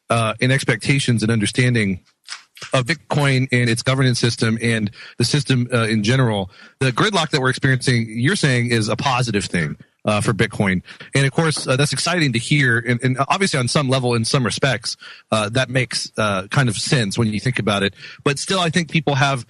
and expectations and understanding of Bitcoin and its governance system and the system in general, the gridlock that we're experiencing, you're saying, is a positive thing for Bitcoin. And of course, that's exciting to hear. And obviously, on some level, in some respects, that makes kind of sense when you think about it. But still, I think people have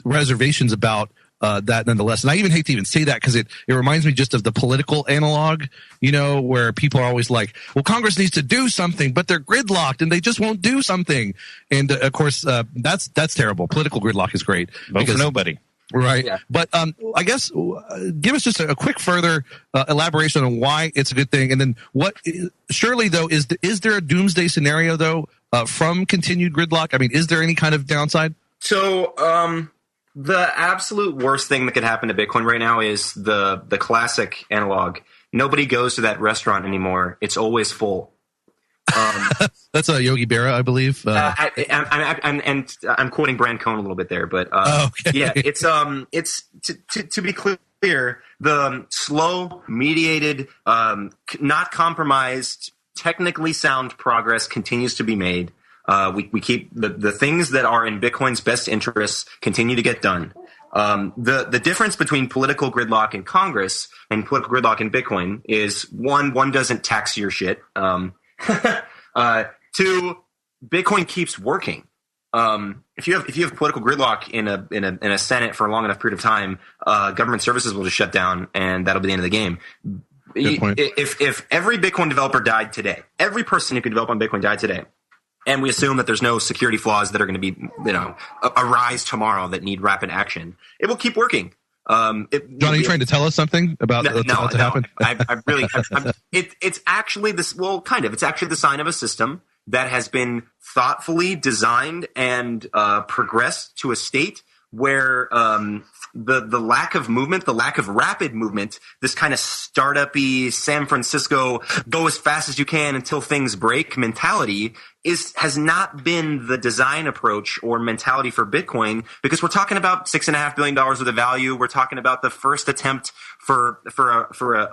reservations about that nonetheless. And I even hate to even say that because it reminds me just of the political analog, where people are always like, well, Congress needs to do something, but they're gridlocked and they just won't do something. And of course, that's terrible. Political gridlock is great. Vote for nobody. Right. Yeah. But I guess give us just a quick further elaboration on why it's a good thing. And then surely though, is there a doomsday scenario though from continued gridlock? I mean, is there any kind of downside? So, the absolute worst thing that could happen to Bitcoin right now is the classic analog. Nobody goes to that restaurant anymore. It's always full. That's a Yogi Berra, I believe. I'm quoting Brand Cohn a little bit there, but yeah, it's to be clear, the slow, mediated, not compromised, technically sound progress continues to be made. We keep the things that are in Bitcoin's best interests continue to get done. The difference between political gridlock in Congress and political gridlock in Bitcoin is one doesn't tax your shit. Two, Bitcoin keeps working. If you have political gridlock in a Senate for a long enough period of time, government services will just shut down, and that'll be the end of the game. If every Bitcoin developer died today, every person who could develop on Bitcoin died today, and we assume that there's no security flaws that are going to be, arise tomorrow that need rapid action, it will keep working. John, are you trying to tell us something about what's about to happen? It's actually this. Well, kind of. It's actually the sign of a system that has been thoughtfully designed and progressed to a state where the lack of movement, the lack of rapid movement, this kind of startup-y San Francisco go as fast as you can until things break mentality has not been the design approach or mentality for Bitcoin, because we're talking about $6.5 billion worth of value. We're talking about the first attempt for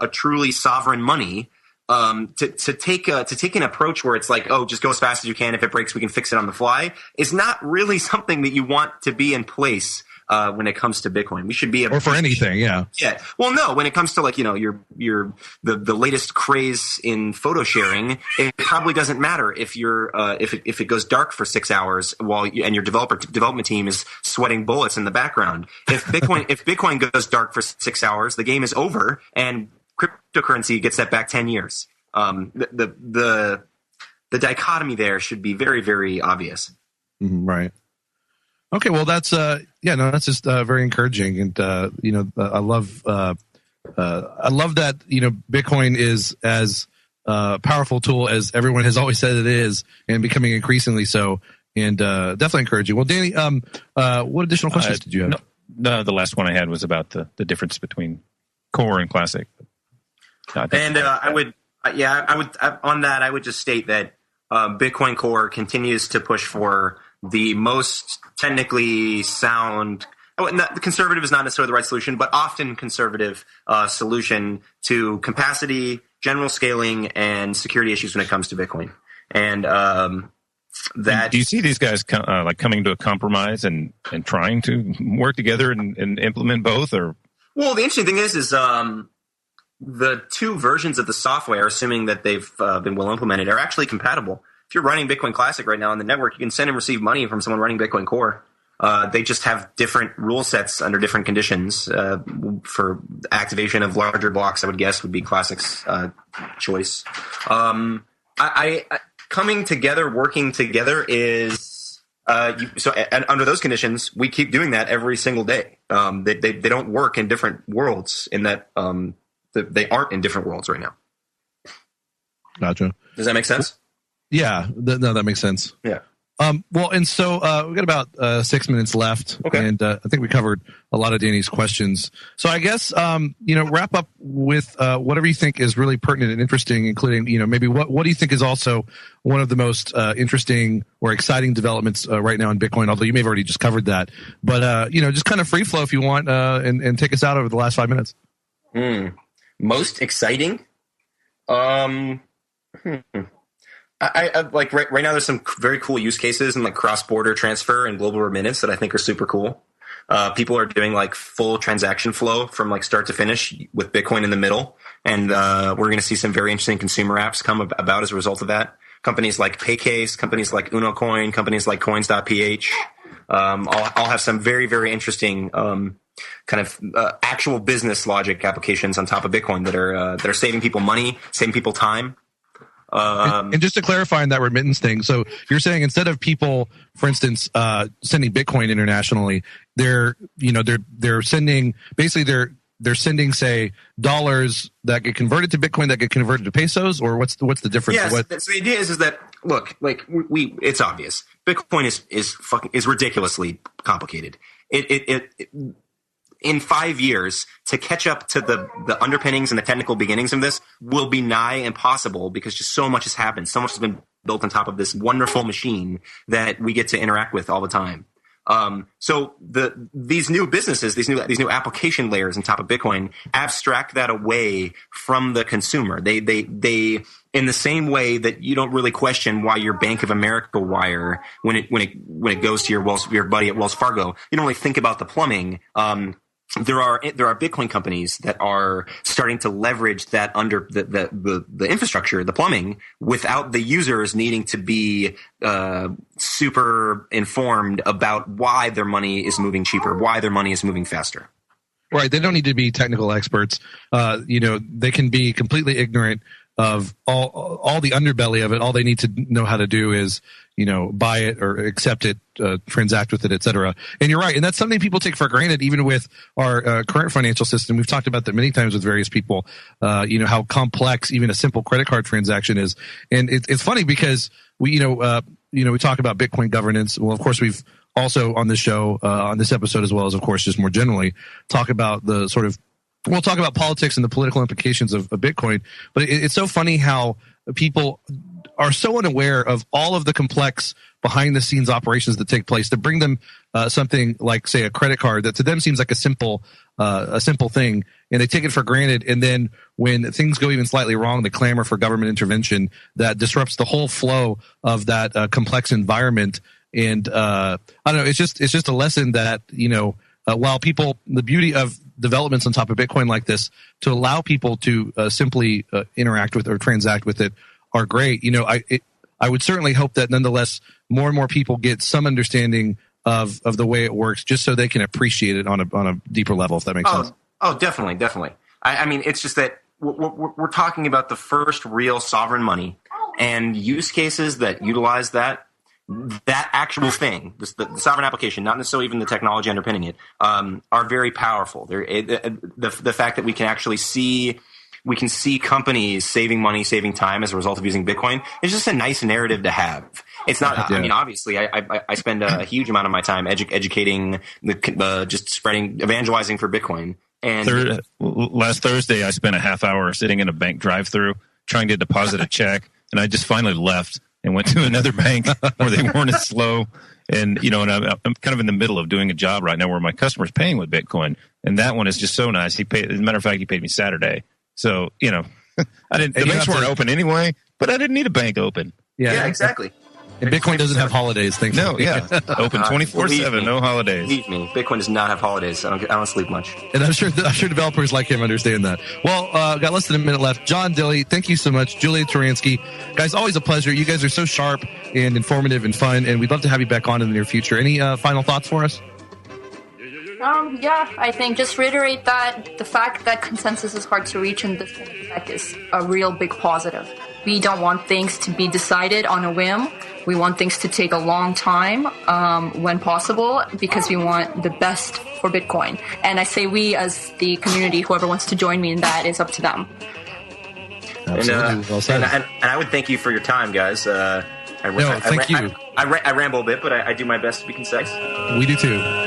a truly sovereign money. To take an approach where it's like, oh, just go as fast as you can. If it breaks, we can fix it on the fly, is not really something that you want to be in place when it comes to Bitcoin. We should be or for anything, yeah. Yeah. Well, no, when it comes to like, the latest craze in photo sharing, it probably doesn't matter if you're if it goes dark for 6 hours and your development team is sweating bullets in the background. If Bitcoin goes dark for 6 hours, the game is over and cryptocurrency gets that back 10 years. The dichotomy there should be very, very obvious. Right. Okay. Well, that's that's just very encouraging, and I love that Bitcoin is as powerful tool as everyone has always said it is, and becoming increasingly so, and definitely encouraging. Well, Danny, what additional questions did you have? No, the last one I had was about the difference between core and classic. I would just state that Bitcoin Core continues to push for the most technically sound. Conservative is not necessarily the right solution, but often conservative solution to capacity, general scaling, and security issues when it comes to Bitcoin. And do you see these guys coming to a compromise and trying to work together and implement both? Or well, the interesting thing is the two versions of the software, assuming that they've been well implemented, are actually compatible. If you're running Bitcoin Classic right now on the network, you can send and receive money from someone running Bitcoin Core. They just have different rule sets under different conditions. For activation of larger blocks, I would guess would be Classic's choice. Coming together, working together is and under those conditions, we keep doing that every single day. They don't work in different worlds in that they aren't in different worlds right now. Gotcha. Does that make sense? Yeah, no, that makes sense. Yeah. Well, and so we've got about 6 minutes left, okay. And I think we covered a lot of Danny's questions. So I guess wrap up with whatever you think is really pertinent and interesting, including maybe what do you think is also one of the most interesting or exciting developments right now in Bitcoin? Although you may have already just covered that, but just kind of free flow if you want, and take us out over the last 5 minutes. Most exciting. I like right now there's some very cool use cases in like cross-border transfer and global remittance that I think are super cool. People are doing like full transaction flow from like start to finish with Bitcoin in the middle. And we're going to see some very interesting consumer apps come about as a result of that. Companies like Paycase, companies like UnoCoin, companies like Coins.ph, all have some very, very interesting kind of actual business logic applications on top of Bitcoin that are saving people money, saving people time. And just to clarify on that remittance thing, so you're saying instead of people, for instance, sending Bitcoin internationally, they're sending they're sending, say, dollars that get converted to Bitcoin that get converted to pesos, or what's the difference? Yes, so the idea is that look, like it's obvious. Bitcoin is ridiculously complicated. It in 5 years to catch up to the underpinnings and the technical beginnings of this will be nigh impossible because just so much has happened. So much has been built on top of this wonderful machine that we get to interact with all the time. So these new businesses, these new application layers on top of Bitcoin abstract that away from the consumer. They in the same way that you don't really question why your Bank of America wire when it goes to your buddy at Wells Fargo, you don't really think about the plumbing. There are Bitcoin companies that are starting to leverage that under the infrastructure, the plumbing, without the users needing to be super informed about why their money is moving cheaper, why their money is moving faster. Right. They don't need to be technical experts. They can be completely ignorant of all the underbelly of it. All they need to know how to do is, buy it or accept it, transact with it, et cetera. And you're right. And that's something people take for granted, even with our current financial system. We've talked about that many times with various people, how complex even a simple credit card transaction is. And it's funny because we talk about Bitcoin governance. Well, of course, we've also on this show, on this episode, as well as, of course, just more generally, talk about the sort of, we'll talk about politics and the political implications of Bitcoin. But it's so funny how people are so unaware of all of the complex behind the scenes operations that take place to bring them something like, say, a credit card that to them seems like a simple thing, and they take it for granted. And then when things go even slightly wrong, they clamor for government intervention that disrupts the whole flow of that complex environment. And I don't know, it's just a lesson that, while the beauty of developments on top of Bitcoin like this to allow people to simply interact with or transact with it are great. I would certainly hope that nonetheless more and more people get some understanding of the way it works, just so they can appreciate it on a deeper level, if that makes sense. Oh, definitely. I mean, it's just that we're talking about the first real sovereign money, and use cases that utilize that actual thing, the sovereign application, not necessarily even the technology underpinning it, are very powerful. The fact that we can actually see companies saving money, saving time as a result of using Bitcoin is just a nice narrative to have. It's not. I mean, obviously, I spend a huge amount of my time educating, just spreading, evangelizing for Bitcoin. And last Thursday, I spent a half hour sitting in a bank drive-through trying to deposit a check, and I just finally left and went to another bank where they weren't as slow. And and I'm kind of in the middle of doing a job right now where my customer's paying with Bitcoin, and that one is just so nice. As a matter of fact, he paid me Saturday. So, I didn't. The banks weren't open anyway, but I didn't need a bank open. Yeah, exactly. And Bitcoin doesn't have holidays, thankfully. No, yeah, open 24/7, no holidays. Believe me, Bitcoin does not have holidays. I don't sleep much. And I'm sure developers like him understand that. Well, got less than a minute left. John Dilley, thank you so much. Julia Turansky, guys, always a pleasure. You guys are so sharp and informative and fun, and we'd love to have you back on in the near future. Any final thoughts for us? Yeah, I think just reiterate that the fact that consensus is hard to reach in this kind of effect is a real big positive. We don't want things to be decided on a whim. We want things to take a long time when possible, because we want the best for Bitcoin. And I say we as the community, whoever wants to join me in that, is up to them. Absolutely. Well said. And I would thank you for your time, guys. Thank you. I ramble a bit, but I do my best to be concise. We do too.